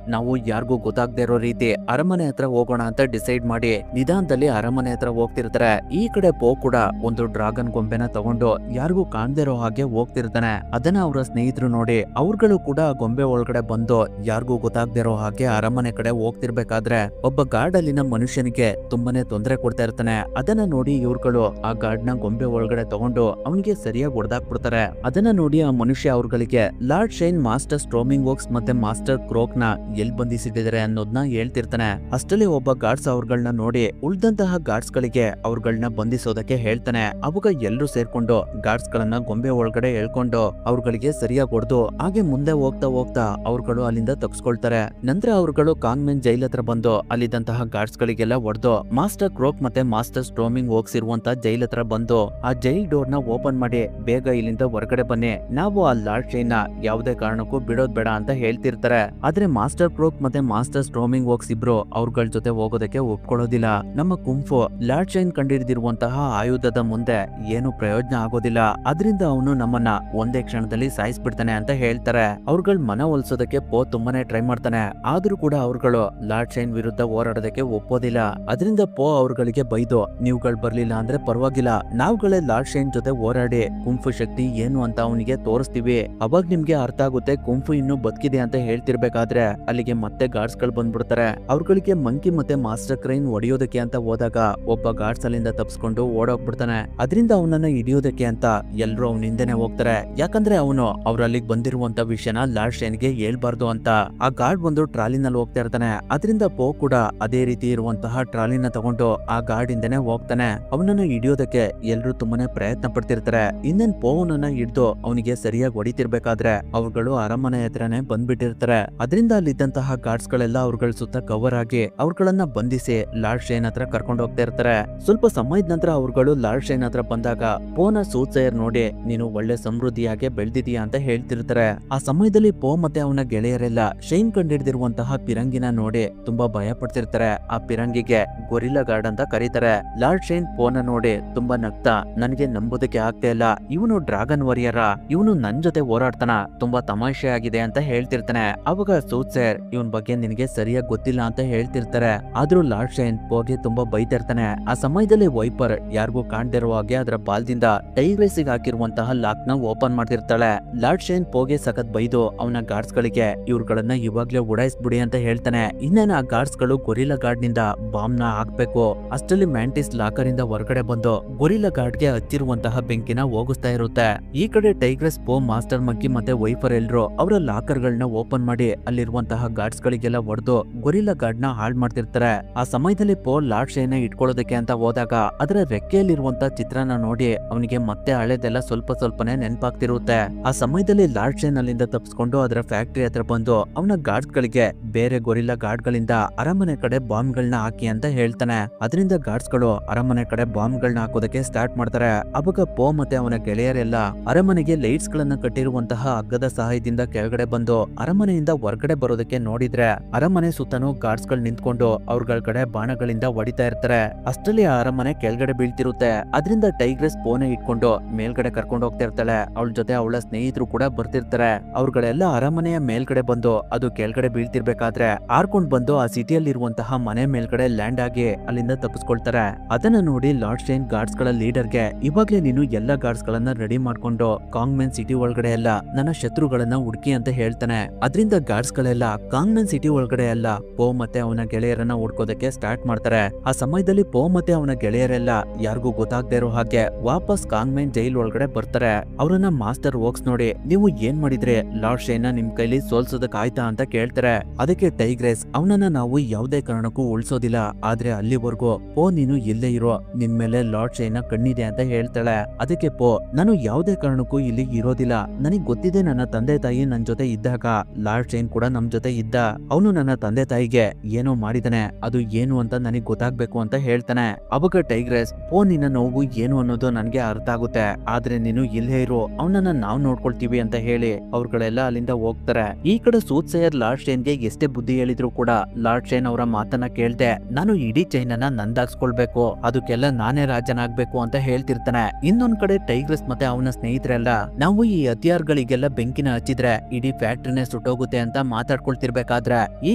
Speaker 1: ನಾವು ಯಾರಿಗೂ ಗೊತ್ತಾಗದೇ ಇರೋ ರೀತಿ ಅರಮನೆ ಹತ್ರ ಹೋಗೋಣ ಅಂತ ಡಿಸೈಡ್ ಮಾಡಿ ನಿಧಾನದಲ್ಲಿ ಅರಮನೆ ಹತ್ರ ಹೋಗ್ತಿರ್ತಾರೆ. ಈ ಕಡೆ ಪೋ ಕೂಡ ಒಂದು ಡ್ರಾಗನ್ ಗೊಂಬೆನ ತಗೊಂಡು ಯಾರಿಗೂ ಕಾಣದೇ ಇರೋ ಹಾಗೆ ಹೋಗ್ತಿರ್ತಾನೆ. ಅದನ್ನ ಅವರ ಸ್ನೇಹಿತರು ನೋಡಿ ಅವ್ರುಗಳು ಕೂಡ ಗೊಂಬೆ ಒಳಗಡೆ ಬಂದು ಯಾರಿಗೂ ಗೊತ್ತಾಗದೇ ಇರೋ ಹಾಗೆ ಅರಮನೆ ಕಡೆ ಹೋಗ್ತಿರ್ಬೇಕಾದ್ರೆ ಒಬ್ಬ ಗಾರ್ಡ್ ಅಲ್ಲಿನ ಮನುಷ್ಯನಿಗೆ ತುಂಬಾನೇ ತೊಂದರೆ ಕೊಡ್ತಾ ಇರ್ತಾನೆ. ಅದನ್ನ ನೋಡಿ ಇವ್ರುಗಳು ಆ ಗಾರ್ಡ್ ನ ಗೊಂಬೆ ಒಳಗಡೆ ತಗೊಂಡು ಅವನಿಗೆ ಸರಿಯಾಗಿ ಹೊಡೆದಾಕ್ಬಿಡ್ತಾರೆ. ಅದನ್ನ ನೋಡಿ ಆ ಮನುಷ್ಯ ಅವ್ರುಗಳಿಗೆ ಲಾರ್ಡ್ ಶೈನ್ ಮಾಸ್ಟರ್ ಸ್ಟ್ರೋಮಿಂಗ್ ವೋಕ್ಸ್ ಮತ್ತೆ ಮಾಸ್ಟರ್ ಕ್ರೋಕ್ ನ ಎಲ್ ಬಂಧಿಸಿದ್ದಾರೆ ಅನ್ನೋದನ್ನ ಹೇಳ್ತಿರ್ತಾನೆ. ಅಷ್ಟರಲ್ಲಿ ಒಬ್ಬ ಗಾರ್ಡ್ಸ್ ಅವ್ರುಗಳನ್ನ ನೋಡಿ ಉಳಿದಂತಹ ಗಾರ್ಡ್ಸ್ ಗಳಿಗೆ ಅವ್ರುಗಳನ್ನ ಬಂಧಿಸೋದಕ್ಕೆ ಹೇಳ್ತಾನೆ. ಅವಾಗ ಎಲ್ರು ಸೇರ್ಕೊಂಡು ಗಾರ್ಡ್ಸ್ ಗಳನ್ನ ಗೊಂಬೆ ಒಳಗಡೆ ಎಳ್ಕೊಂಡು ಅವ್ರುಗಳಿಗೆ ಸರಿಯಾಗಿ ಹೊಡೆದು ಹಾಗೆ ಮುಂದೆ ಹೋಗ್ತಾ ಹೋಗ್ತಾ ಅವ್ರುಗಳು ಅಲ್ಲಿಂದ ತಪ್ಪಿಸ್ಕೊಳ್ತಾರೆ. ನಂತರ ಅವ್ರುಗಳು ಕಾಂಗ್ಮೆನ್ ಜೈಲ್ ಹತ್ರ ಬಂದು ಅಲ್ಲಿದ್ದಂತಹ ಗಾರ್ಡ್ಸ್ ಗಳಿಗೆಲ್ಲ ಹೊಡೆದು ಮಾಸ್ಟರ್ ಕ್ರೋಕ್ ಮತ್ತೆ ಮಾಸ್ಟರ್ ಸ್ಟ್ರೋಮಿಂಗ್ ವೋಕ್ಸ್ ಇರುವಂತ ಜೈಲ್ ಹತ್ರ ಬಂದು ಆ ಜೈಲ್ ಡೋರ್ ನ ಓಪನ್ ಮಾಡಿ ಬೇಗ ಇಲ್ಲಿಂದ ಹೊರಗಡೆ ಬನ್ನಿ, ನಾವು ಆ ಲಾರ್ಡ್ ಶೈನ್ ನ ಯಾವುದೇ ಕಾರಣಕ್ಕೂ ಬಿಡೋದ್ ಬೇಡ ಅಂತ ಹೇಳ್ತಿರ್ತಾರೆ. ಆದ್ರೆ ಮಾಸ್ಟರ್ ಕ್ರೋಕ್ ಮತ್ತೆ ಮಾಸ್ಟರ್ ಸ್ಟ್ರೋಮಿಂಗ್ ವೋಕ್ಸ್ ಇಬ್ರು ಅವ್ರಗಳ ಜೊತೆ ಹೋಗೋದಕ್ಕೆ ಒಪ್ಕೊಳ್ಳೋದಿಲ್ಲ. ನಮ್ಮ ಕುಂಫು ಲಾರ್ಡ್ ಶೈನ್ ಕಂಡಿಡಿದಿರುವಂತಹ ಆಯುಧದ ಮುಂದೆ ಏನು ಪ್ರಯೋಜನ ಆಗೋದಿಲ್ಲ, ಅದರಿಂದ ಅವನು ನಮ್ಮನ್ನ ಒಂದೇ ಕ್ಷಣದಲ್ಲಿ ಸಾಯಿಸ್ಬಿಡ್ತಾನೆ ಅಂತ ಹೇಳ್ತಾರೆ. ಅವ್ರಗಳ ಮನ ಒಲಿಸೋದಕ್ಕೆ ಪೋ ತುಂಬಾನೇ ಟ್ರೈ ಮಾಡ್ತಾನೆ. ಆದ್ರೂ ಕೂಡ ಅವ್ರುಗಳು ಲಾರ್ಡ್ ಶೈನ್ ವಿರುದ್ಧ ಹೋರಾಡೋದಕ್ಕೆ ಒಪ್ಪೋದಿಲ್ಲ. ಅದರಿಂದ ಪೋ ಅವ್ರಗಳಿಗೆ ಬೈದು ನೀವುಗಳು ಬರ್ಲಿಲ್ಲ ಅಂದ್ರೆ ಪರವಾಗಿಲ್ಲ, ನಾವುಗಳೇ ಲಾರ್ಡ್ ಶೈನ್ ಜೊತೆ ಹೋರಾಡಿ ಕುಂಫು ಶಕ್ತಿ ಏನು ಅಂತ ಅವನಿಗೆ ತೋರಿಸ್ತೀವಿ, ಅವಾಗ ನಿಮ್ಗೆ ಅರ್ಥ ಆಗುತ್ತೆ ಕುಂಫು ಇನ್ನು ಬದುಕಿದೆ ಅಂತ ಹೇಳ್ತಿರ್ಬೇಕಾದ್ರೆ ಅಲ್ಲಿಗೆ ಮತ್ತೆ ಗಾರ್ಡ್ಸ್ ಗಳು ಬಂದ್ಬಿಡ್ತಾರೆ. ಅವ್ರಗಳಿಗೆ ಮಂಕಿ ಮತ್ತೆ ಮಾಸ್ಟರ್ ಕ್ರೈನ್ ಹೊಡೆಯೋದಕ್ಕೆ ಅಂತ ಹೋದಾಗ ಒಬ್ಬ ಗಾರ್ಡ್ಸ್ ಅಲ್ಲಿಂದ ತಪ್ಪಿಸ್ಕೊಂಡು ಓಡೋಗ್ಬಿಡ್ತಾನೆ. ಅದರಿಂದ ಅವನನ್ನ ಹಿಡಿಯೋದಕ್ಕೆ ಅಂತ ಎಲ್ರು ಅವನ ಹಿಂದೆನೆ ಹೋಗ್ತಾರೆ. ಯಾಕಂದ್ರೆ ಅವನು ಅವ್ರಲ್ಲಿಗೆ ಬಂದಿರುವಂತ ವಿಷಯನ ಲಾರ್ಡ್ ಶೈನ್ಗೆ ಹೇಳ್ಬಾರ್ದು ಅಂತ. ಆ ಗಾರ್ಡ್ ಒಂದು ಟ್ರಾಲಿನಲ್ಲಿ ಹೋಗ್ತಾ ಇರ್ತಾನೆ. ಅದರಿಂದ ಪೋ ಕೂಡ ಅದೇ ರೀತಿ ಇರುವಂತಹ ಟ್ರಾಲಿನ ತಗೊಂಡು ಆ ಗಾರ್ಡ್ ಇಂದನೆ ಹೋಗ್ತಾನೆ. ಅವನನ್ನ ಹಿಡಿಯೋದಕ್ಕೆ ಎಲ್ರು ತುಂಬಾನೇ ಪ್ರಯತ್ನ ಪಡ್ತಿರ್ತಾರೆ. ಇನ್ನೇನ್ ಪೋವನನ್ನ ಹಿಡಿದು ಅವನಿಗೆ ಸರಿಯಾಗಿ ಹೊಡಿತಿರ್ಬೇಕಾದ್ರೆ ಅವ್ರುಗಳು ಅರಮನೆ ಹತ್ರನೇ ಬಂದ್ಬಿಟ್ಟಿರ್ತಾರೆ. ಅದರಿಂದ ಅಲ್ಲಿದ್ದಂತಹ ಗಾರ್ಡ್ಸ್ ಗಳೆಲ್ಲ ಅವ್ರಗಳ ಸುತ್ತ ಕವರ್ ಆಗಿ ಅವ್ರುಗಳನ್ನ ಬಂಧಿಸಿ ಲಾರ್ಡ್ ಶೈನ್ ಹತ್ರ ಕರ್ಕೊಂಡು ಹೋಗ್ತಾ ಇರ್ತಾರೆ. ಸ್ವಲ್ಪ ಸಮಯದ ನಂತರ ಅವ್ರುಗಳು ಲಾರ್ಡ್ ಶೈನ್ ಹತ್ರ ಬಂದಾಗ ಪೋನ ಸೂತ್ಸೇರ್ ನೋಡಿ ನೀನು ಒಳ್ಳೆ ಸಮೃದ್ಧಿಯಾಗಿ ಬೆಳೆದಿದೀಯಾ ಅಂತ ಹೇಳ್ತಿರ್ತಾರೆ. ಆ ಸಮಯದಲ್ಲಿ ಪೋ ಮತ್ತೆ ಅವನ ಗೆಳೆಯರೆಲ್ಲ ಎಲ್ಲ ಶೈನ್ ಕಂಡಿಡ್ದಿರುವಂತಹ ಪಿರಂಗಿನ ನೋಡಿ ತುಂಬಾ ಭಯ ಪಡ್ತಿರ್ತಾರೆ. ಆ ಪಿರಂಗಿಗೆ ಗೊರಿಲ್ಲಾ ಗಾರ್ಡ್ ಅಂತ ಕರೀತಾರೆ. ಲಾರ್ಡ್ ಶೈನ್ ಪೋನ ನೋಡಿ ತುಂಬಾ ನಗ್ತಾ, ನನಗೆ ನಂಬೋದಕ್ಕೆ ಆಗ್ತಾ ಇಲ್ಲ, ಇವನು ಡ್ರಾಗನ್ ವಾರಿಯರ, ಇವನು ನನ್ ಜೊತೆ ಹೋರಾಡ್ತಾನ, ತುಂಬಾ ತಮಾಷೆ ಆಗಿದೆ ಅಂತ ಹೇಳ್ತಿರ್ತಾನೆ. ಅವಾಗ ಸೂಟ್ಸರ್ ಇವನ್ ಬಗ್ಗೆ ನಿನಗೆ ಸರಿಯಾಗಿ ಗೊತ್ತಿಲ್ಲ ಅಂತ ಹೇಳ್ತಿರ್ತಾರೆ. ಆದ್ರೂ ಲಾರ್ಡ್ ಶೈನ್ ಪೋಗೆ ತುಂಬಾ ಬೈತಿರ್ತಾನೆ. ಆ ಸಮಯದಲ್ಲಿ ವೈಪರ್ ಯಾರಿಗೂ ಕಾಣ್ದಿರುವ ಹಾಗೆ ಅದರ ಬಾಲ್ದಿಂದ ಟೈಗ್ರೆಸ್ಸಿಗೆ ಹಾಕಿರುವಂತಹ ಲಾಕ್ ನ ಓಪನ್ ಮಾಡ್ತಿರ್ತಾಳೆ. ಲಾರ್ಡ್ ಶೈನ್ ಪೋಗೆ ಸಖತ್ ಬೈದು ಅವನ ಗಾರ್ಡ್ಸ್ ಗಳಿಗೆ ಇವ್ರುಗಳನ್ನ ಇವಾಗ್ಲೇ ಉಡಾಯಿಸ್ಬಿಡಿ ಅಂತ ಹೇಳ್ತಾನೆ. ಇನ್ನೇನ ಆ ಗಾರ್ಡ್ಸ್ ಗಳು ಗೊರಿಲ್ಲಾ ಗಾರ್ಡ್ ನಿಂದ ಬಾಂಬ್ ನ ಹಾಕ್ಬೇಕು. ಅಷ್ಟರಲ್ಲಿ ಮ್ಯಾಂಟಿಸ್ ಲಾಕರ್ ಇಂದ ಹೊರಗಡೆ ಬಂದು ಗೊರಿಲ್ಲಾ ಗಾರ್ಡ್ ಗೆ ಹತ್ತಿರುವಂತಹ ಬೆಂಕಿನ ಹೋಗಿಸ್ತಾ ಇರುತ್ತೆ. ಈ ಕಡೆ ಟೈಗ್ರೆಸ್, ಪೋ, ಮಾಸ್ಟರ್ ಮಂಕಿ ಮತ್ತೆ ವೈಫರ್ ಎಲ್ರು ಅವರ ಲಾಕರ್ ಗಳನ್ನ ಓಪನ್ ಮಾಡಿ ಅಲ್ಲಿರುವಂತಹ ಗಾರ್ಡ್ಸ್ ಗಳಿಗೆಲ್ಲ ಹೊಡೆದು ಗೊರಿಲ್ಲಾ ಗಾರ್ಡ್ ನ ಹಾಳ್ ಮಾಡ್ತಿರ್ತಾರೆ. ಆ ಸಮಯದಲ್ಲಿ ಪೋ ಲಾರ್ಡ್ ಶೈನ್ ಇಟ್ಕೊಳ್ಳೋದಕ್ಕೆ ಅಂತ ಹೋದಾಗ ಅದರ ರೆಕ್ಕೆಯಲ್ಲಿರುವಂತಹ ಚಿತ್ರನ ನೋಡಿ ಅವನಿಗೆ ಮತ್ತೆ ಹಳೆದೆಲ್ಲ ಸ್ವಲ್ಪನೇ ನೆನಪಾಗ್ತಿರುತ್ತೆ. ಆ ಸಮಯದಲ್ಲಿ ಲಾರ್ಡ್ ಶೈನ್ ಅಲ್ಲಿಂದ ತಪ್ಪಿಸ್ಕೊಂಡು ಅದರ ಫ್ಯಾಕ್ಟರಿ ಹತ್ರ ಬಂದು ಅವನ ಗಾರ್ಡ್ಸ್ ಗಳಿಗೆ ಬೇರೆ ಗೊರಿಲ್ಲಾ ಗಾರ್ಡ್ ಗಳಿಂದ ಅರಮನೆ ಕಡೆ ಬಾಂಬ್ ಗಳನ್ನ ಹಾಕಿ ಅಂತ ಹೇಳ್ತಾನೆ. ಅದರಿಂದ ಗಾರ್ಡ್ಸ್ ಗಳು ಅರಮನೆ ಕಡೆ ಬಾಂಬ್ ಗಳನ್ನ ಹಾಕೋದಕ್ಕೆ ಸ್ಟಾರ್ಟ್ ಮಾಡ್ತಾರೆ. ಅವಾಗ ಪೋ ಮತ್ತೆ ಅವನ ಗೆಳೆಯರೆಲ್ಲ ಅರಮನೆಗೆ ಲೈಟ್ಸ್ ಗಳನ್ನ ಕಟ್ಟಿರುವಂತಹ ಹಗ್ಗದ ಸಹಾಯದಿಂದ ಕೆಳಗಡೆ ಬಂದು ಅರಮನೆಯಿಂದ ಹೊರಗಡೆ ಬರೋದಕ್ಕೆ ನೋಡಿದ್ರೆ ಅರಮನೆ ಸುತ್ತನೂ ಗಾರ್ಡ್ಸ್ ಗಳು ನಿಂತ್ಕೊಂಡು ಅವ್ರಗಳ ಕಡೆ ಬಾಣಗಳಿಂದ ಹೊಡಿತಾ ಇರ್ತಾರೆ. ಅಷ್ಟರಲ್ಲಿ ಆ ಅರಮನೆ ಕೆಳಗಡೆ ಬೀಳ್ತಿರುತ್ತೆ. ಅದರಿಂದ ಟೈಗ್ರೆಸ್ ಪೋನೆ ಇಟ್ಕೊಂಡು ಮೇಲ್ಗಡೆ ಕರ್ಕೊಂಡು ಹೋಗ್ತಾ ಇರ್ತಾಳೆ. ಅವಳ ಜೊತೆ ಅವಳ ಸ್ನೇಹಿತರು ಕೂಡ ಬರ್ತಿರ್ತಾರೆ. ಅವ್ರಗಳೆಲ್ಲ ಅರಮನೆಯ ಮೇಲ್ಗಡೆ ಬಂದು ಅದು ಕೆಳಗಡೆ ಬೀಳ್ತಿರ್ಬೇಕಾದ್ರೆ ಹಾರ್ಕೊಂಡ್ ಬಂದು ಆ ಸಿಟಿಯಲ್ಲಿರುವಂತಹ ಮನೆ ಮೇಲ್ಗಡೆ ಲ್ಯಾಂಡ್ ಆಗಿ ಅಲ್ಲಿಂದ ತಪ್ಪಿಸ್ಕೊಳ್ತಾರೆ. ಅದನ್ನ ನೋಡಿ ಲಾರ್ಡ್ ಶೈನ್ ಗಾರ್ಡ್ಸ್ ಗಳ ಲೀಡರ್ಗೆ ಇವಾಗ್ಲೇ ನೀನು ಎಲ್ಲಾ ಗಾರ್ಡ್ಸ್ ಗಳನ್ನ ರೆಡಿ ಮಾಡ್ಕೊಂಡು ಕಾಂಗ್ಮೆನ್ ಸಿಟಿ ಒಳಗಡೆ ಎಲ್ಲ ನನ್ನ ಶತ್ರುಗಳನ್ನ ಹುಡುಕಿ ಅಂತ ಹೇಳ್ತಾನೆ. ಅದರಿಂದ ಗಾರ್ಡ್ಸ್ ಗಳೆಲ್ಲ ಕಾಂಗ್ಮೆನ್ ಸಿಟಿ ಒಳಗಡೆ ಎಲ್ಲ ಪೋ ಮತ್ತೆ ಅವನ ಗೆಳೆಯರನ್ನ ಹುಡ್ಕೋದಕ್ಕೆ ಸ್ಟಾರ್ಟ್ ಮಾಡ್ತಾರೆ. ಆ ಸಮಯದಲ್ಲಿ ಪೋ ಮತ್ತೆ ಅವನ ಗೆಳೆಯರೆಲ್ಲ ಯಾರಿಗೂ ಗೊತ್ತಾಗದೇ ಇರೋ ಹಾಗೆ ವಾಪಸ್ ಕಾಂಗ್ಮೆನ್ ಜೈಲ್ ಒಳಗಡೆ ಬರ್ತಾರೆ. ಅವರನ್ನ ಮಾಸ್ಟರ್ ವೋಕ್ಸ್ ನೋಡಿ, ನೀವು ಏನ್ ಮಾಡಿದ್ರೆ ಲಾರ್ಡ್ ಶೈನ್ ನಿಮ್ ಕೈಲಿ ಸೋಲ್ಸೋದಕ್ ಆಯ್ತಾ ಅಂತ ಕೇಳ್ತಾರೆ. ಅದಕ್ಕೆ ಟೈಗ್ರೆಸ್, ಅವನನ್ನ ನಾವು ಯಾವುದೇ ಕಾರಣಕ್ಕೂ ಉಳಿಸೋದಿಲ್ಲ, ಆದ್ರೆ ಅಲ್ಲಿವರೆಗೂ ಪೋ ನೀನು ಇಲ್ಲೇ ಇರೋ, ನಿನ್ ಮೇಲೆ ಲಾರ್ಡ್ ಶೈನ್ ಕಣ್ಣಿದೆ ಅಂತ ಹೇಳ್ತಾಳೆ. ಅದಕ್ಕೆ ಪೋ, ನಾನು ಯಾವುದೇ ಕಾರಣಕ್ಕೂ ಇಲ್ಲಿ ಇರೋದಿಲ್ಲ, ನನಗ್ ಗೊತ್ತಿದೆ ನನ್ನ ತಂದೆ ತಾಯಿ ನನ್ ಜೊತೆ ಇದ್ದಾಗ ಲಾರ್ಡ್ ಶೈನ್ ಕೂಡ ನಮ್ ಜೊತೆ ಇದ್ದ, ಅವನು ನನ್ನ ತಂದೆ ತಾಯಿಗೆ ಏನೋ ಮಾಡಿದಾನೆ, ಅದು ಏನು ಅಂತ ನನಗ್ ಗೊತ್ತಾಗ್ಬೇಕು ಅಂತ ಹೇಳ್ತಾನೆ. ಅವಾಗ ಟೈಗ್ರೆಸ್, ಪೋ ನಿನ್ನ ನೋವು ಏನು ಅನ್ನೋದು ನನ್ಗೆ ಅರ್ಥ ಆಗುತ್ತೆ, ಆದ್ರೆ ನೀನು ಇಲ್ಲೇ ಇರೋ, ಅವನನ್ನ ನಾವ್ ನೋಡ್ಕೊಳ್ತೀವಿ ಅಂತ ಹೇಳಿ ಅವ್ರಗಳೆಲ್ಲ ಅಲ್ಲಿಂದ ಹೋಗ್ತಾರೆ. ಈ ಕಡೆ ಸೂಟ್ಸೇಯರ್ ಲಾರ್ಡ್ ಶೈನ್ಗೆ ಎಷ್ಟೇ ಬುದ್ಧಿ ಹೇಳಿದ್ರು ಕೂಡ ಲಾರ್ಡ್ ಶೈನ್ ಅವರ ಮಾತನ್ನ ಕೇಳ್ದೆ ನಾನು ಇಡೀ ಚೈನನ್ನ ನಂದಾಗ್ಸ್ಕೊಳ್ಬೇಕು, ಅದಕ್ಕೆಲ್ಲ ನಾನೇ ರಾಜನಾಗ್ಬೇಕು ಅಂತ ಹೇಳ್ತಿರ್ತಾನೆ. ಇನ್ನೊಂದ್ ಕಡೆ ಟೈಗ್ರೆಸ್ ಮತ್ತೆ ಅವನ ಸ್ನೇಹಿತರೆಲ್ಲ ನಾವು ಈ ಹತ್ಯಾರ್ಗಳಿಗೆಲ್ಲ ಬೆಂಕಿನ ಹಚ್ಚಿದ್ರೆ ಇಡೀ ಫ್ಯಾಕ್ಟ್ರಿನೇ ಸುಟ್ಟೋಗುತ್ತೆ ಅಂತ ಮಾತಾಡ್ಕೊಳ್ತಿರ್ಬೇಕಾದ್ರೆ ಈ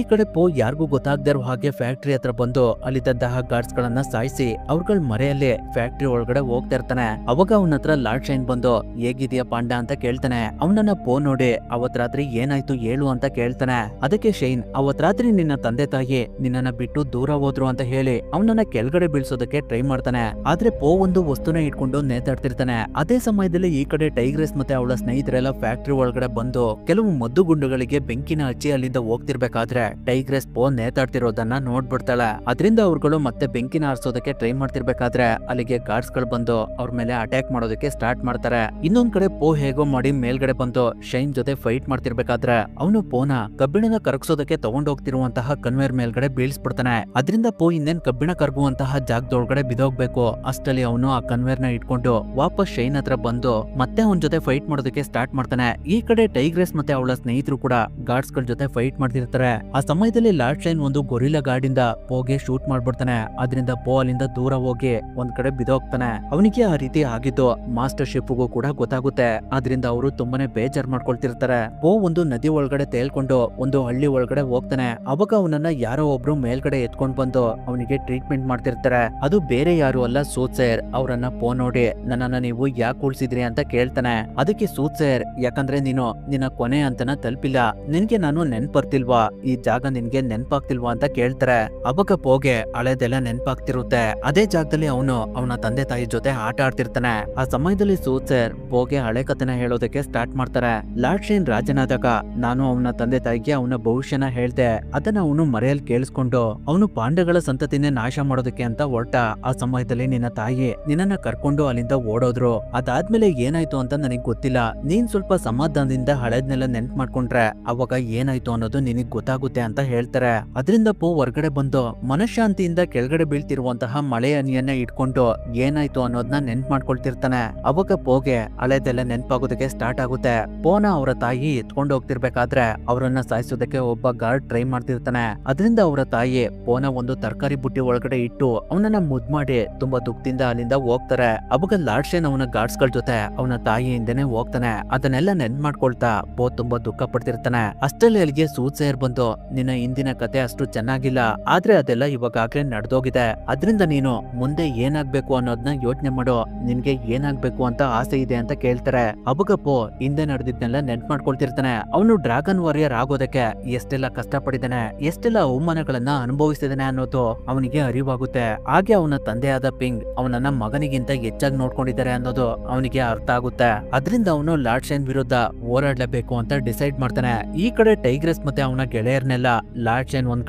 Speaker 1: ಕಡೆ ಪೋ ಯಾರಿಗೂ ಗೊತ್ತಾಗದೇ ಇರೋ ಹಾಗೆ ಫ್ಯಾಕ್ಟ್ರಿ ಹತ್ರ ಬಂದು ಅಲ್ಲಿದ್ದಂತಹ ಗಾರ್ಡ್ಸ್ ಗಳನ್ನ ಸಾಯಿಸಿ ಅವ್ರಗಳ ಮರೆಯಲ್ಲಿ ಫ್ಯಾಕ್ಟ್ರಿ ಒಳಗಡೆ ಹೋಗ್ತಾ ಇರ್ತಾನೆ. ಅವಾಗ ಅವನ ಹತ್ರ ಲಾರ್ಡ್ ಶೈನ್ ಬಂದು ಹೇಗಿದ್ಯಾ ಪಾಂಡ ಅಂತ ಕೇಳ್ತಾನೆ. ಅವನನ್ನ ಪೋ ನೋಡಿ ಅವತ್ ರಾತ್ರಿ ಏನಾಯ್ತು ಹೇಳು ಅಂತ ಕೇಳ್ತಾನೆ. ಅದಕ್ಕೆ ಶೈನ್, ಅವತ್ ರಾತ್ರಿ ನಿನ್ನ ತಂದೆ ತಾಯಿ ನಿನ್ನನ್ನ ಬಿಟ್ಟು ದೂರ ಹೋದ್ರು ಅಂತ ಹೇಳಿ ಅವನನ್ನ ಕೆಳಗಡೆ ಬೀಳ್ಸೋದಕ್ಕೆ ಟ್ರೈ ಮಾಡ್ತಾನೆ. ಆದ್ರೆ ಪೋ ಒಂದು ವಸ್ತುನ ಇಟ್ಕೊಂಡು ನೇತಾಡ್ತಿರ್ತಾನೆ. ಅದೇ ಸಮಯದಲ್ಲಿ ಈ ಕಡೆ ಟೈಗ್ರೆಸ್ ಮತ್ತೆ ಅವಳ ಸ್ನೇಹಿತರೆಲ್ಲ ಫ್ಯಾಕ್ಟ್ರಿ ಒಳಗಡೆ ಬಂದು ಕೆಲವು ಮದ್ದು ಗುಂಡುಗಳಿಗೆ ಬೆಂಕಿನ ಹಚ್ಚಿ ಅಲ್ಲಿಂದ ಹೋಗ್ತಿರ್ಬೇಕಾದ್ರೆ ಟೈಗ್ರೆಸ್ ಪೋ ನೇತಾಡ್ತಿರೋದನ್ನ ನೋಡ್ಬಿಡ್ತಾಳೆ. ಅದರಿಂದ ಅವ್ರುಗಳು ಮತ್ತೆ ಬೆಂಕಿನ ಆರಿಸೋದಕ್ಕೆ ಟ್ರೈ ಮಾಡ್ತಿರ್ಬೇಕಾದ್ರೆ ಅಲ್ಲಿಗೆ ಗಾರ್ಡ್ಸ್ ಗಳು ಬಂದು ಅವ್ರ ಮೇಲೆ ಅಟ್ಯಾಕ್ ಮಾಡೋದಕ್ಕೆ ಸ್ಟಾರ್ಟ್ ಮಾಡ್ತಾರೆ. ಇನ್ನೊಂದ್ ಕಡೆ ಪೋ ಹೇಗೋ ಮಾಡಿ ಮೇಲ್ಗಡೆ ಬಂದು ಶೈನ್ ಜೊತೆ ಫೈಟ್ ಮಾಡ್ತಿರ್ಬೇಕಾದ್ರೆ ಅವನು ಪೋನ ಕಬ್ಬಿಣನ ಕರಗಿಸೋದಕ್ಕೆ ತಗೊಂಡೋಗ್ತಿರುವಂತಹ ಕನ್ವೇರ್ ಮೇಲ್ಗಡೆ ಬೀಳ್ಸ್ಬಿಡ್ತಾನೆ. ಅದರಿಂದ ಪೋ ಇನ್ನೇನ್ ಕಬ್ಬಿಣ ಕರಗುವಂತಹ ಜಾಗದೊಳಗಡೆ ಬಿದೋಗ್ಬೇಕು. ಅಷ್ಟಲ್ಲಿ ಅವನು ಆ ಕನ್ವೇರ್ ನ ಇಟ್ಕೊಂಡು ವಾಪಸ್ ಶೈನ್ ಹತ್ರ ಬಂದು ಮತ್ತೆ ಅವನ ಜೊತೆ ಫೈಟ್ ಮಾಡೋದಕ್ಕೆ ಸ್ಟಾರ್ಟ್ ಮಾಡ್ತಾನೆ. ಈ ಕಡೆ ಟೈಗ್ರೆಸ್ ಮತ್ತೆ ಅವಳ ಸ್ನೇಹಿತರು ಕೂಡ ಗಾರ್ಡ್ಸ್ ಗಳ ಜೊತೆ ಫೈಟ್ ಮಾಡ್ತಿರ್ತಾರೆ. ಆ ಸಮಯದಲ್ಲಿ ಲಾರ್ಡ್ ಶೈನ್ ಒಂದು ಗೊರಿಲ್ಲಾ ಗಾರ್ಡ್ ಇಂದ ಪೋಗೆ ಶೂಟ್ ಮಾಡ್ಬಿಡ್ತಾನೆ. ಅದರಿಂದ ಪೋ ಅಲ್ಲಿಂದ ದೂರ ಹೋಗಿ ಒಂದ್ ಕಡೆ ಬಿದೋಗ್ತಾನೆ. ಅವನಿಗೆ ಆ ರೀತಿ ಆಗಿದ್ದು ಮಾಸ್ಟರ್ ಶಿಪ್ಗೂ ಕೂಡ ಗೊತ್ತಾಗುತ್ತೆ. ಅದರಿಂದ ಅವರು ತುಂಬಾನೇ ಬೇಜಾರ್ ಮಾಡ್ಕೊಳ್ತಿರ್ತಾರೆ. ಪೋ ಒಂದು ನದಿ ಒಳಗಡೆ ತೇಲ್ಕೊಂಡು ಒಂದು ಹಳ್ಳಿ ಒಳಗಡೆ ಹೋಗ್ತಾನೆ. ಅವಾಗ ಅವನನ್ನ ಯಾರೋ ಒಬ್ರು ಮೇಲ್ಗಡೆ ಎತ್ಕೊಂಡ್ ಬಂದು ಅವನಿಗೆ ಟ್ರೀಟ್ಮೆಂಟ್ ಮಾಡ್ತಿರ್ತಾರೆ. ಅದು ಬೇರೆ ಯಾರು ಅಲ್ಲ, ಸೂಟ್ಸೇಯರ್. ಅವರನ್ನ ಪೋ ನೋಡಿ ನನ್ನನ್ನ ನೀವು ಯಾಕೆ ಉಳಿಸಿದ್ರಿ ಅಂತ ಕೇಳ್ತಾನೆ. ಅದಕ್ಕೆ ಸೂಟ್ಸೇಯರ್, ಯಾಕಂದ್ರೆ ನೀನು ನಿನ್ನ ಕೊನೆ ಅಂತನ ತಲುಪಿಲ್ಲ, ನಿನ್ಗೆ ನಾನು ನೆನ್ಪರ್ತಿಲ್ವಾ, ಈ ಜಾಗ ನಿನ್ಗೆ ನೆನ್ಪಾಗ್ತಿಲ್ವಾ ಅಂತ ಕೇಳ್ತಾರೆ. ಅವಾಗ ಪೋಗೆ ಹಳೆದೆಲ್ಲ ನೆನ್ಪಾಗ್ತಿರುತ್ತೆ. ಅದೇ ಜಾಗದಲ್ಲಿ ಅವನು ಅವನ ತಂದೆ ತಾಯಿ ಜೊತೆ ಆಟ ಆಡ್ತಿರ್ತಾನೆ. ಆ ಸಮಯದಲ್ಲಿ ಸೂಟ್ಸೇಯರ್ ಪೋಗೆ ಹಳೆ ಕಥೆನ ಹೇಳೋದಕ್ಕೆ ಸ್ಟಾರ್ಟ್ ಮಾಡ್ತಾರೆ. ಲಾರ್ಡ್ ಶೈನ್ ರಾಜನಾದಾಗ ನಾನು ಅವನ ತಂದೆ ತಾಯಿಗೆ ಅವನ ಭವಿಷ್ಯನ ಹೇಳ್ದೆ, ಅದನ್ನ ಅವನು ಮರೆಯಲ್ಲಿ ಕೇಳಿಸ್ಕೊಂಡು ಅವನು ಪಾಂಡಗಳ ಸಂತತಿನೇ ನಾಶ ಮಾಡೋದಕ್ಕೆ ಅಂತ ಹೊರಟ. ಆ ಸಮಯದಲ್ಲಿ ನಿನ್ನ ತಾಯಿ ನಿನ್ನನ್ನ ಕರ್ಕೊಂಡು ಅಲ್ಲಿಂದ ಓಡೋದ್ರು. ಅದಾದ್ಮೇಲೆ ಏನಾಯ್ತು ಅಂತ ನನಗ್ ಗೊತ್ತಿಲ್ಲ, ನೀನ್ ಸ್ವಲ್ಪ ಸಮಾಧಾನದಿಂದ ಹಳೆದ್ನೆಲ್ಲ ನೆನ್ಪ್ ಮಾಡ್ಕೊಂಡ್ರೆ ಅವಾಗ ಏನಾಯ್ತು ಅನ್ನೋದು ನಿನಗ್ ಗೊತ್ತಾಗುತ್ತೆ ಅಂತ ಹೇಳ್ತಾರೆ. ಅದರಿಂದ ಪೋ ಹೊರಗಡೆ ಬಂದು ಮನಃಶಾಂತಿಯಿಂದ ಕೆಳಗಡೆ ಬೀಳ್ತಿರುವಂತಹ ಮಳೆ ಹನಿಯನ್ನ ಇಟ್ಕೊಂಡು ಏನಾಯ್ತು ಅನ್ನೋದನ್ನ ನೆನ್ಪ್ ಮಾಡ್ಕೊಳ್ತಿರ್ತಾನೆ. ಅವಾಗ ಪೋಗೆ ಹಳೆದೆಲ್ಲ ನೆನ್ಪಾಗೋದಕ್ಕೆ ಸ್ಟಾರ್ಟ್ ಆಗುತ್ತೆ. ಪೋನ ಅವರ ತಾಯಿ ಎತ್ಕೊಂಡು ಹೋಗ್ತಿರ್ಬೇಕಾದ್ರೆ ಅವರನ್ನ ಸಾಯಿಸೋದಕ್ಕೆ ಒಬ್ಬ ಗಾರ್ಡ್ ಟ್ರೈ ಮಾಡ್ತಿರ್ತಾನೆ. ಅದರಿಂದ ಅವರ ತಾಯಿ ಪೋನ ಒಂದು ತರಕಾರಿ ಬುಟ್ಟಿ ಒಳಗಡೆ ಇಟ್ಟು ಅವನನ್ನ ಮುದ್ ಮಾಡಿ ತುಂಬಾ ದುಃಖದಿಂದ ಅಲ್ಲಿಂದ ಹೋಗ್ತಾರೆ. ಅವಾಗ ಲಾರ್ಡ್ ಶೇನ್ ಅವನ ಗಾರ್ಡ್ಸ್ ಗಳ ಜೊತೆ ಅವನ ತಾಯಿ ಹಿಂದೆನೆ ಹೋಗ್ತಾನೆ. ಅದನ್ನೆಲ್ಲ ನೆನ್ಪ್ ಮಾಡ್ಕೊಳ್ತಾ ಪೋ ತುಂಬಾ ದುಃಖ ಪಡ್ತಿರ್ತಾನೆ. ಅಷ್ಟರಲ್ಲಿ ಅಲ್ಲಿಗೆ ಸೂಸೇರ್ ಬಂದು, ನಿನ್ನ ಹಿಂದಿನ ಕತೆ ಅಷ್ಟು ಚೆನ್ನಾಗಿಲ್ಲ, ಆದ್ರೆ ಅದೆಲ್ಲ ಇವಾಗಲೇ ನಡೆದೋಗಿದೆ. ಅದ್ರಿಂದ ನೀನು ಮುಂದೆ ಏನಾಗ್ಬೇಕು ಅನ್ನೋದನ್ನ ಯೋಚನೆ ಮಾಡು, ನಿನ್ಗೆ ಏನಾಗ್ಬೇಕು ಅಂತ ಆಸೆ ಇದೆ ಅಂತ ಕೇಳ್ತಾರೆ. ಅವಾಗ ಪೋ ಹಿಂದೆ ನಡೆದಿದ್ನೆಲ್ಲ ನೆನ್ಪ್ ಮಾಡ್ಕೊಳ್ತಿರ್ತಾನೆ. ಅವನು ಡ್ರ್ಯಾಗನ್ ವಾರಿಯರ್ ಆಗೋದಕ್ಕೆ ಎಷ್ಟೆಲ್ಲ ಕಷ್ಟಪಟ್ಟಿದ್ದಾನೆ, ಎಷ್ಟೆಲ್ಲ ಅವಮಾನಗಳನ್ನ ಅನುಭವಿಸಿದಾನೆ ಅನ್ನೋದು ಅವನಿಗೆ ಅರಿವಾಗುತ್ತೆ. ಹಾಗೆ ಅವನ ತಂದೆಯಾದ ಪಿಂಗ್ ಅವನನ್ನ ಮಗನಿಗಿಂತ ಹೆಚ್ಚಾಗಿ ನೋಡ್ಕೊಂಡಿದ್ದಾರೆ ಅನ್ನೋದು ಅವನಿಗೆ ಅರ್ಥ ಆಗುತ್ತೆ. ಅದರಿಂದ ಅವನು ಲಾರ್ಡ್ ಶೇನ್ ವಿರುದ್ಧ ಹೋರಾಡ್ಲೇಬೇಕು ಅಂತ ಡಿಸೈಡ್ ಮಾಡ್ತಾನೆ. ಈ ಕಡೆ ಟೈಗ್ರೆಸ್ ಮತ್ತೆ ಅವನ ಗೆಳೆಯರ್ನೆಲ್ಲ ಲಾರ್ಡ್ ಶೇನ್ ಒಂದ್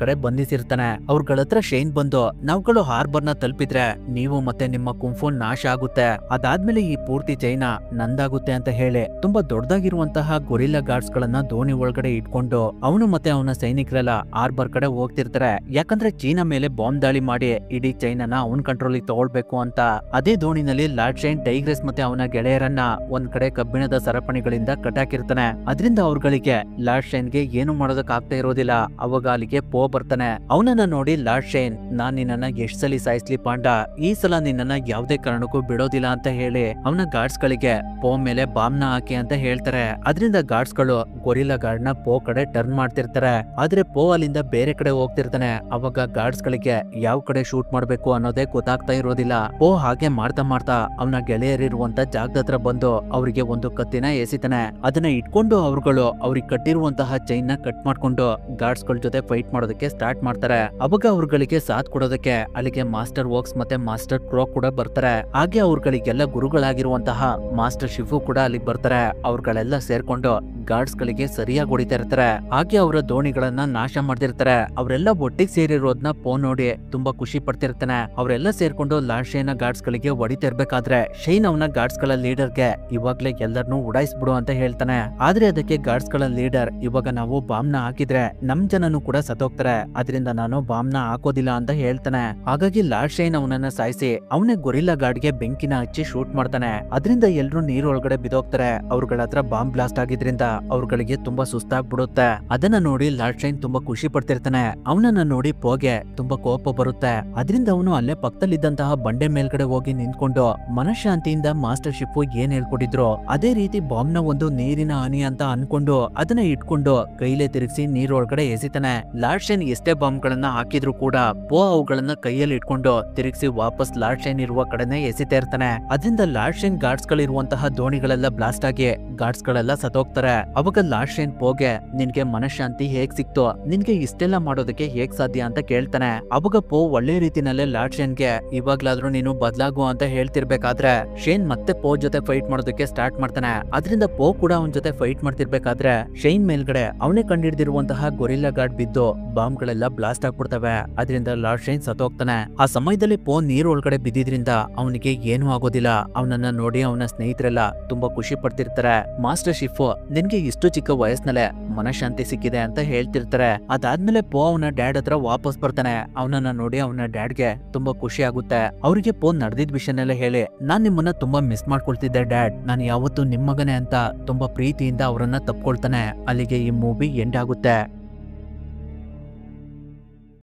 Speaker 1: ಕಡೆ ಬಂಧಿಸಿರ್ತಾನೆ. ಅವ್ರಗಳ ಹತ್ರ ಶೇನ್ ಬಂದು, ನಾವುಗಳು ಹಾರ್ಬರ್ ನ ತಲುಪಿದ್ರೆ ನೀವು ಮತ್ತೆ ನಿಮ್ಮ ಕುಂಫು ನಾಶ ಆಗುತ್ತೆ, ಅದಾದ್ಮೇಲೆ ಈ ಪೂರ್ತಿ ಚೈನಾ ನಂದಾಗುತ್ತೆ ಅಂತ ಹೇಳಿ ತುಂಬಾ ದೊಡ್ಡದಾಗಿರುವಂತಹ ಗೊರಿಲ್ಲಾ ಗಾರ್ಡ್ಸ್ ಗಳನ್ನ ದೋಣಿ ಒಳಗಡೆ ಇಟ್ಕೊಂಡು ಅವನು ಮತ್ತೆ ಅವನ ಸೈನಿಕರೆಲ್ಲ ಹಾರ್ಬರ್ ಕಡೆ ಹೋಗ್ತಿರ್ತಾರೆ. ಯಾಕಂದ್ರೆ ಚೀನಾ ಮೇಲೆ ಬಾಂಬ್ ದಾಳಿ ಮಾಡಿ ಇಡೀ ಚೈನಾನ ಅವನ್ ಕಂಟ್ರೋಲ್ ತಗೊಳ್ಬೇಕು ಅಂತ. ಅದೇ ದೋಣಿನಲ್ಲಿ ಲಾರ್ಡ್ ಶೇನ್ ಟೈಗ್ರೆಸ್ ಮತ್ತೆ ಅವನ ಗೆಳೆಯರನ್ನ ಒಂದ್ ಕಡೆ ಕಬ್ಬಿಣದ ಸರಪಣಿಗಳಿಂದ ಕಟ್ಟಾಕಿರ್ತಾನೆ. ಅದರಿಂದ ಅವ್ರಗಳಿಗೆ ಲಾರ್ಡ್ ಶೇನ್ಗೆ ಏನು ಮಾಡೋದಕ್ ಆಗ್ತಾ ಇರೋದಿಲ್ಲ. ಅವಾಗ ಅಲ್ಲಿಗೆ ಪೋ ಬರ್ತಾನೆ. ಅವನನ್ನ ನೋಡಿ ಲಾರ್ಡ್ ಶೇನ್, ನಾನ್ ನಿನ್ನನ್ನ ಎಷ್ಟ್ ಸಲ ಸಾಯಿಸ್ಲಿ ಪಾಂಡ, ಈ ಸಲ ನಿನ್ನನ್ನ ಯಾವ್ದೇ ಕಾರಣಕ್ಕೂ ಬಿಡೋದಿಲ್ಲ ಅಂತ ಹೇಳಿ ಅವನ ಗಾರ್ಡ್ಸ್ ಗಳಿಗೆ ಪೋ ಮೇಲೆ ಬಾಂಬ್ ನ ಹಾಕಿ ಅಂತ ಹೇಳ್ತಾರೆ. ಅದರಿಂದ ಗಾರ್ಡ್ಸ್ ಗಳು ಗೊರಿಲ್ಲಾ ಗಾರ್ಡ್ ನ ಪೋ ಕಡೆ ಟರ್ನ್ ಮಾಡ್ತಿರ್ತಾರೆ. ಆದ್ರೆ ಪೋ ಅಲ್ಲಿಂದ ಬೇರೆ ಕಡೆ ಹೋಗ್ತಿರ್ತಾನೆ. ಅವಾಗ ಗಾರ್ಡ್ಸ್ ಗಳಿಗೆ ಯಾವ ಕಡೆ ಶೂಟ್ ಮಾಡ್ಬೇಕು ಅನ್ನೋದೇ ಗೊತ್ತಾಗ್ತಾ ಇರೋದಿಲ್ಲ. ಪೋ ಹಾಗೆ ಮಾಡ್ತಾ ಮಾಡ್ತಾ ಅವನ ಗೆಳೆಯರಿರುವಂತ ಜಾಗದ ಹತ್ರ ಬಂದು ಅವರಿಗೆ ಒಂದು ಕತ್ತಿನ ಎಸಿತಾನೆ. ಅದನ್ನ ಇಟ್ಕೊಂಡು ಅವ್ರುಗಳು ಅವ್ರಿಗೆ ಕಟ್ಟಿರುವಂತಹ ಚೈನ್ ನ ಕಟ್ ಮಾಡ್ಕೊಂಡು ಗಾರ್ಡ್ಸ್ ಗಳ ಜೊತೆ ಫೈಟ್ ಮಾಡೋದಕ್ಕೆ ಸ್ಟಾರ್ಟ್ ಮಾಡ್ತಾರೆ. ಅವಾಗ ಅವ್ರಗಳಿಗೆ ಸಾಥ್ ಕೊಡೋದಕ್ಕೆ ಅಲ್ಲಿಗೆ ಮಾಸ್ಟರ್ ವೋಕ್ಸ್ ಮತ್ತೆ ಮಾಸ್ಟರ್ ಕ್ರೋ ಕೂಡ ಬರ್ತಾರೆ. ಹಾಗೆ ಅವ್ರಗಳಿಗೆಲ್ಲ ಗುರುಗಳಾಗಿರುವಂತಹ ಮಾಸ್ಟರ್ ಶಿಫು ಕೂಡ ಅಲ್ಲಿಗೆ ಬರ್ತಾರೆ. ಅವ್ರಗಳೆಲ್ಲ ಸೇರ್ಕೊಂಡು ಗಾರ್ಡ್ಸ್ ಗಳಿಗೆ ಸರಿಯಾಗಿ ಹೊಡಿತಾ ಇರ್ತಾರೆ. ಹಾಗೆ ಅವರ ದೋಣಿಗಳನ್ನ ನಾಶ ಮಾಡ್ತಿರ್ತಾರೆ. ಅವರೆಲ್ಲ ಒಟ್ಟಿಗೆ ಸೇರಿರೋದನ್ನ ಪೋ ನೋಡಿ ತುಂಬಾ ಖುಷಿ ಪಡ್ತಿರ್ತಾನೆ. ಅವರೆಲ್ಲ ಸೇರ್ಕೊಂಡು ಲಾರ್ಡ್ ಶೇನ್ ಗಾರ್ಡ್ಸ್ ಗಳಿಗೆ ಹೊಡಿತಾ ಇರ್ಬೇಕಾದ್ರೆ ಶೈನ್ ಅವನ ಗಾರ್ಡ್ಸ್ ಗಳ ಲೀಡರ್ಗೆ ಇವಾಗ್ಲೇ ಎಲ್ಲರನ್ನೂ ಉಡಾಯಿಸ್ಬಿಡು ಅಂತ ಹೇಳ್ತಾನೆ. ಆದ್ರೆ ಅದಕ್ಕೆ ಗಾರ್ಡ್ಸ್ ಗಳ ಲೀಡರ್, ಇವಾಗ ನಾವು ಬಾಂಬ್ ನ ಹಾಕಿದ್ರೆ ನಮ್ ಜನನು ಕೂಡ ಸತ್ತೋಗ್ತಾರೆ, ಅದರಿಂದ ನಾನು ಬಾಂಬ್ ನ ಹಾಕೋದಿಲ್ಲ ಅಂತ ಹೇಳ್ತಾನೆ. ಹಾಗಾಗಿ ಲಾರ್ಡ್ ಶೇನ್ ಅವನನ್ನ ಸಾಯಿಸಿ ಅವನೇ ಗೊರಿಲ್ಲಾ ಗಾರ್ಡ್ ಗೆ ಬೆಂಕಿನ ಹಚ್ಚಿ ಶೂಟ್ ಮಾಡ್ತಾನೆ. ಅದರಿಂದ ಎಲ್ರು ನೀರೊಳಗಡೆ ಬಿದೋಗ್ತಾರೆ. ಅವ್ರಗಳ ಹತ್ರ ಬಾಂಬ್ ಬ್ಲಾಸ್ಟ್ ಆಗಿದ್ರಿಂದ ಅವ್ರಗಳಿಗೆ ತುಂಬಾ ಸುಸ್ತಾಗ್ಬಿಡುತ್ತೆ. ಅದನ್ನ ನೋಡಿ ಲಾರ್ಡ್ ಶೇನ್ ತುಂಬಾ ಖುಷಿ ಪಡ್ತಿರ್ತಾನೆ. ಅವನನ್ನ ನೋಡಿ ಪೋಗೆ ತುಂಬಾ ಕೋಪ ಬರುತ್ತೆ. ಅದರಿಂದ ಅವನು ಅಲ್ಲೇ ಪಕ್ಕದಲ್ಲಿದ್ದಂತಹ ಬಂಡೆ ಮೇಲ್ಗಡೆ ಹೋಗಿ ನಿಂತ್ಕೊಂಡು ಮನಃಶಾಂತಿಯಿಂದ ಮಾಸ್ಟರ್ ಶಿಫು ಏನ್ ಹೇಳ್ಕೊಟ್ಟಿದ್ರು ಅದೇ ರೀತಿ ಬಾಂಬ್ ನ ಒಂದು ನೀರಿನ ಹನಿ ಅಂತ ಅನ್ಕೊಂಡು ಅದನ್ನ ಇಟ್ಕೊಂಡು ಕೈಲೇ ತಿರುಗಿಸಿ ನೀರೊಳಗಡೆ ಎಸಿತಾನೆ. ಲಾರ್ಡ್ ಶೇನ್ ಎಷ್ಟೇ ಬಾಂಬ್ ಗಳನ್ನ ಹಾಕಿದ್ರು ಕೂಡ ಪೋ ಅವುಗಳನ್ನ ಕೈಯಲ್ಲಿ ಇಟ್ಕೊಂಡು ತಿರುಗಿಸಿ ವಾಪಸ್ ಲಾರ್ಡ್ ಶೇನ್ ಇರುವ ಕಡೆನೆ ಎಸಿತಾ ಇರ್ತಾನೆ. ಅದರಿಂದ ಲಾರ್ಡ್ ಶೇನ್ ಗಾರ್ಡ್ಸ್ ಗಳಿರುವಂತಹ ದೋಣಿಗಳೆಲ್ಲ ಬ್ಲಾಸ್ಟ್ ಆಗಿ ಗಾರ್ಡ್ಸ್ ಗಳೆಲ್ಲ ಸತ್ತೋಗ್ತಾರೆ. ಅವಾಗ ಲಾರ್ಡ್ ಶೇನ್ ಪೋಗೆ, ನಿನ್ಗೆ ಮನಃಶಾಂತಿ ಹೇಗ್ ಸಿಕ್ತು, ನಿನ್ಗೆ ಇಷ್ಟೆಲ್ಲ ಮಾಡೋದಕ್ಕೆ ಹೇಗ್ ಸಾಧ್ಯ ಅಂತ ಕೇಳ್ತಾನೆ. ಅವಾಗ ಪೋ ಒಳ್ಳೆ ರೀತಿನಲ್ಲೇ ಲಾರ್ಡ್ ಶೇನ್ಗೆ ಇವಾಗ್ಲಾದ್ರೂ ನೀನು ಬದಲಾಗು ಅಂತ ಹೇಳ್ತಿರ್ಬೇಕಾದ್ರೆ ಶೇನ್ ಮತ್ತೆ ಪೋ ಜೊತೆ ಫೈಟ್ ಮಾಡೋದಕ್ಕೆ ಸ್ಟಾರ್ಟ್ ಮಾಡ್ತಾನೆ. ಅದರಿಂದ ಪೋ ಕೂಡ ಅವನ ಜೊತೆ ಫೈಟ್ ಮಾಡ್ತಿರ್ಬೇಕಾದ್ರೆ ಶೇನ್ ಮೇಲ್ಗಡೆ ಅವನೇ ಕಂಡಿಡ್ದಿರುವಂತಹ ಗೊರಿಲ್ಲಾ ಗಾರ್ಡ್ ಬಿದ್ದು ಬಾಂಬ್ ಗಳೆಲ್ಲ ಬ್ಲಾಸ್ಟ್ ಆಗ್ಬಿಡ್ತವೆ. ಅದರಿಂದ ಲಾರ್ಡ್ ಶೇನ್ ಸತ್ತೋಗ್ತಾನೆ. ಆ ಸಮಯದಲ್ಲಿ ಪೋ ನೀರ್ ಒಳಗಡೆ ಬಿದ್ದಿದ್ರಿಂದ ಅವನಿಗೆ ಏನೂ ಆಗೋದಿಲ್ಲ. ಅವನನ್ನ ನೋಡಿ ಅವನ ಸ್ನೇಹಿತರೆಲ್ಲ ತುಂಬಾ ಖುಷಿ ಪಡ್ತಿರ್ತಾರೆ. ಮಾಸ್ಟರ್ ಶಿಫು, ನಿನ್ಗೆ ಇಷ್ಟು ಚಿಕ್ಕ ವಯಸ್ಸಿನಲ್ಲೇ ಮನಃಶಾಂತಿ ಸಿಕ್ಕಿದೆ ಅಂತ ಹೇಳ್ತಿರ್ತಾರೆ. ಅದಾದ್ಮೇಲೆ ಪೋ ಅವನ ಡ್ಯಾಡ್ ಹತ್ರ ವಾಪಸ್ ಬರ್ತಾನೆ. ಅವನನ್ನ ನೋಡಿ ಅವನ ಡ್ಯಾಡ್ಗೆ ತುಂಬಾ ಖುಷಿ ಆಗುತ್ತೆ. ಅವರಿಗೆ ಪೋ ನಡೆದಿದ್ ವಿಷಯನೆಲ್ಲ ಹೇಳಿ, ನಾನ್ ನಿಮ್ಮನ್ನ ತುಂಬಾ ಮಿಸ್ ಮಾಡ್ಕೊಳ್ತಿದ್ದೆ ಡ್ಯಾಡ್, ನಾನು ಯಾವತ್ತೂ ನಿಮ್ ಮಗನೇ ಅಂತ ತುಂಬಾ ಪ್ರೀತಿಯಿಂದ ಅವರನ್ನ ತಪ್ಕೊಳ್ತಾನೆ. ಅಲ್ಲಿಗೆ ಈ ಮೂವಿ ಎಂಡ್ ಆಗುತ್ತೆ.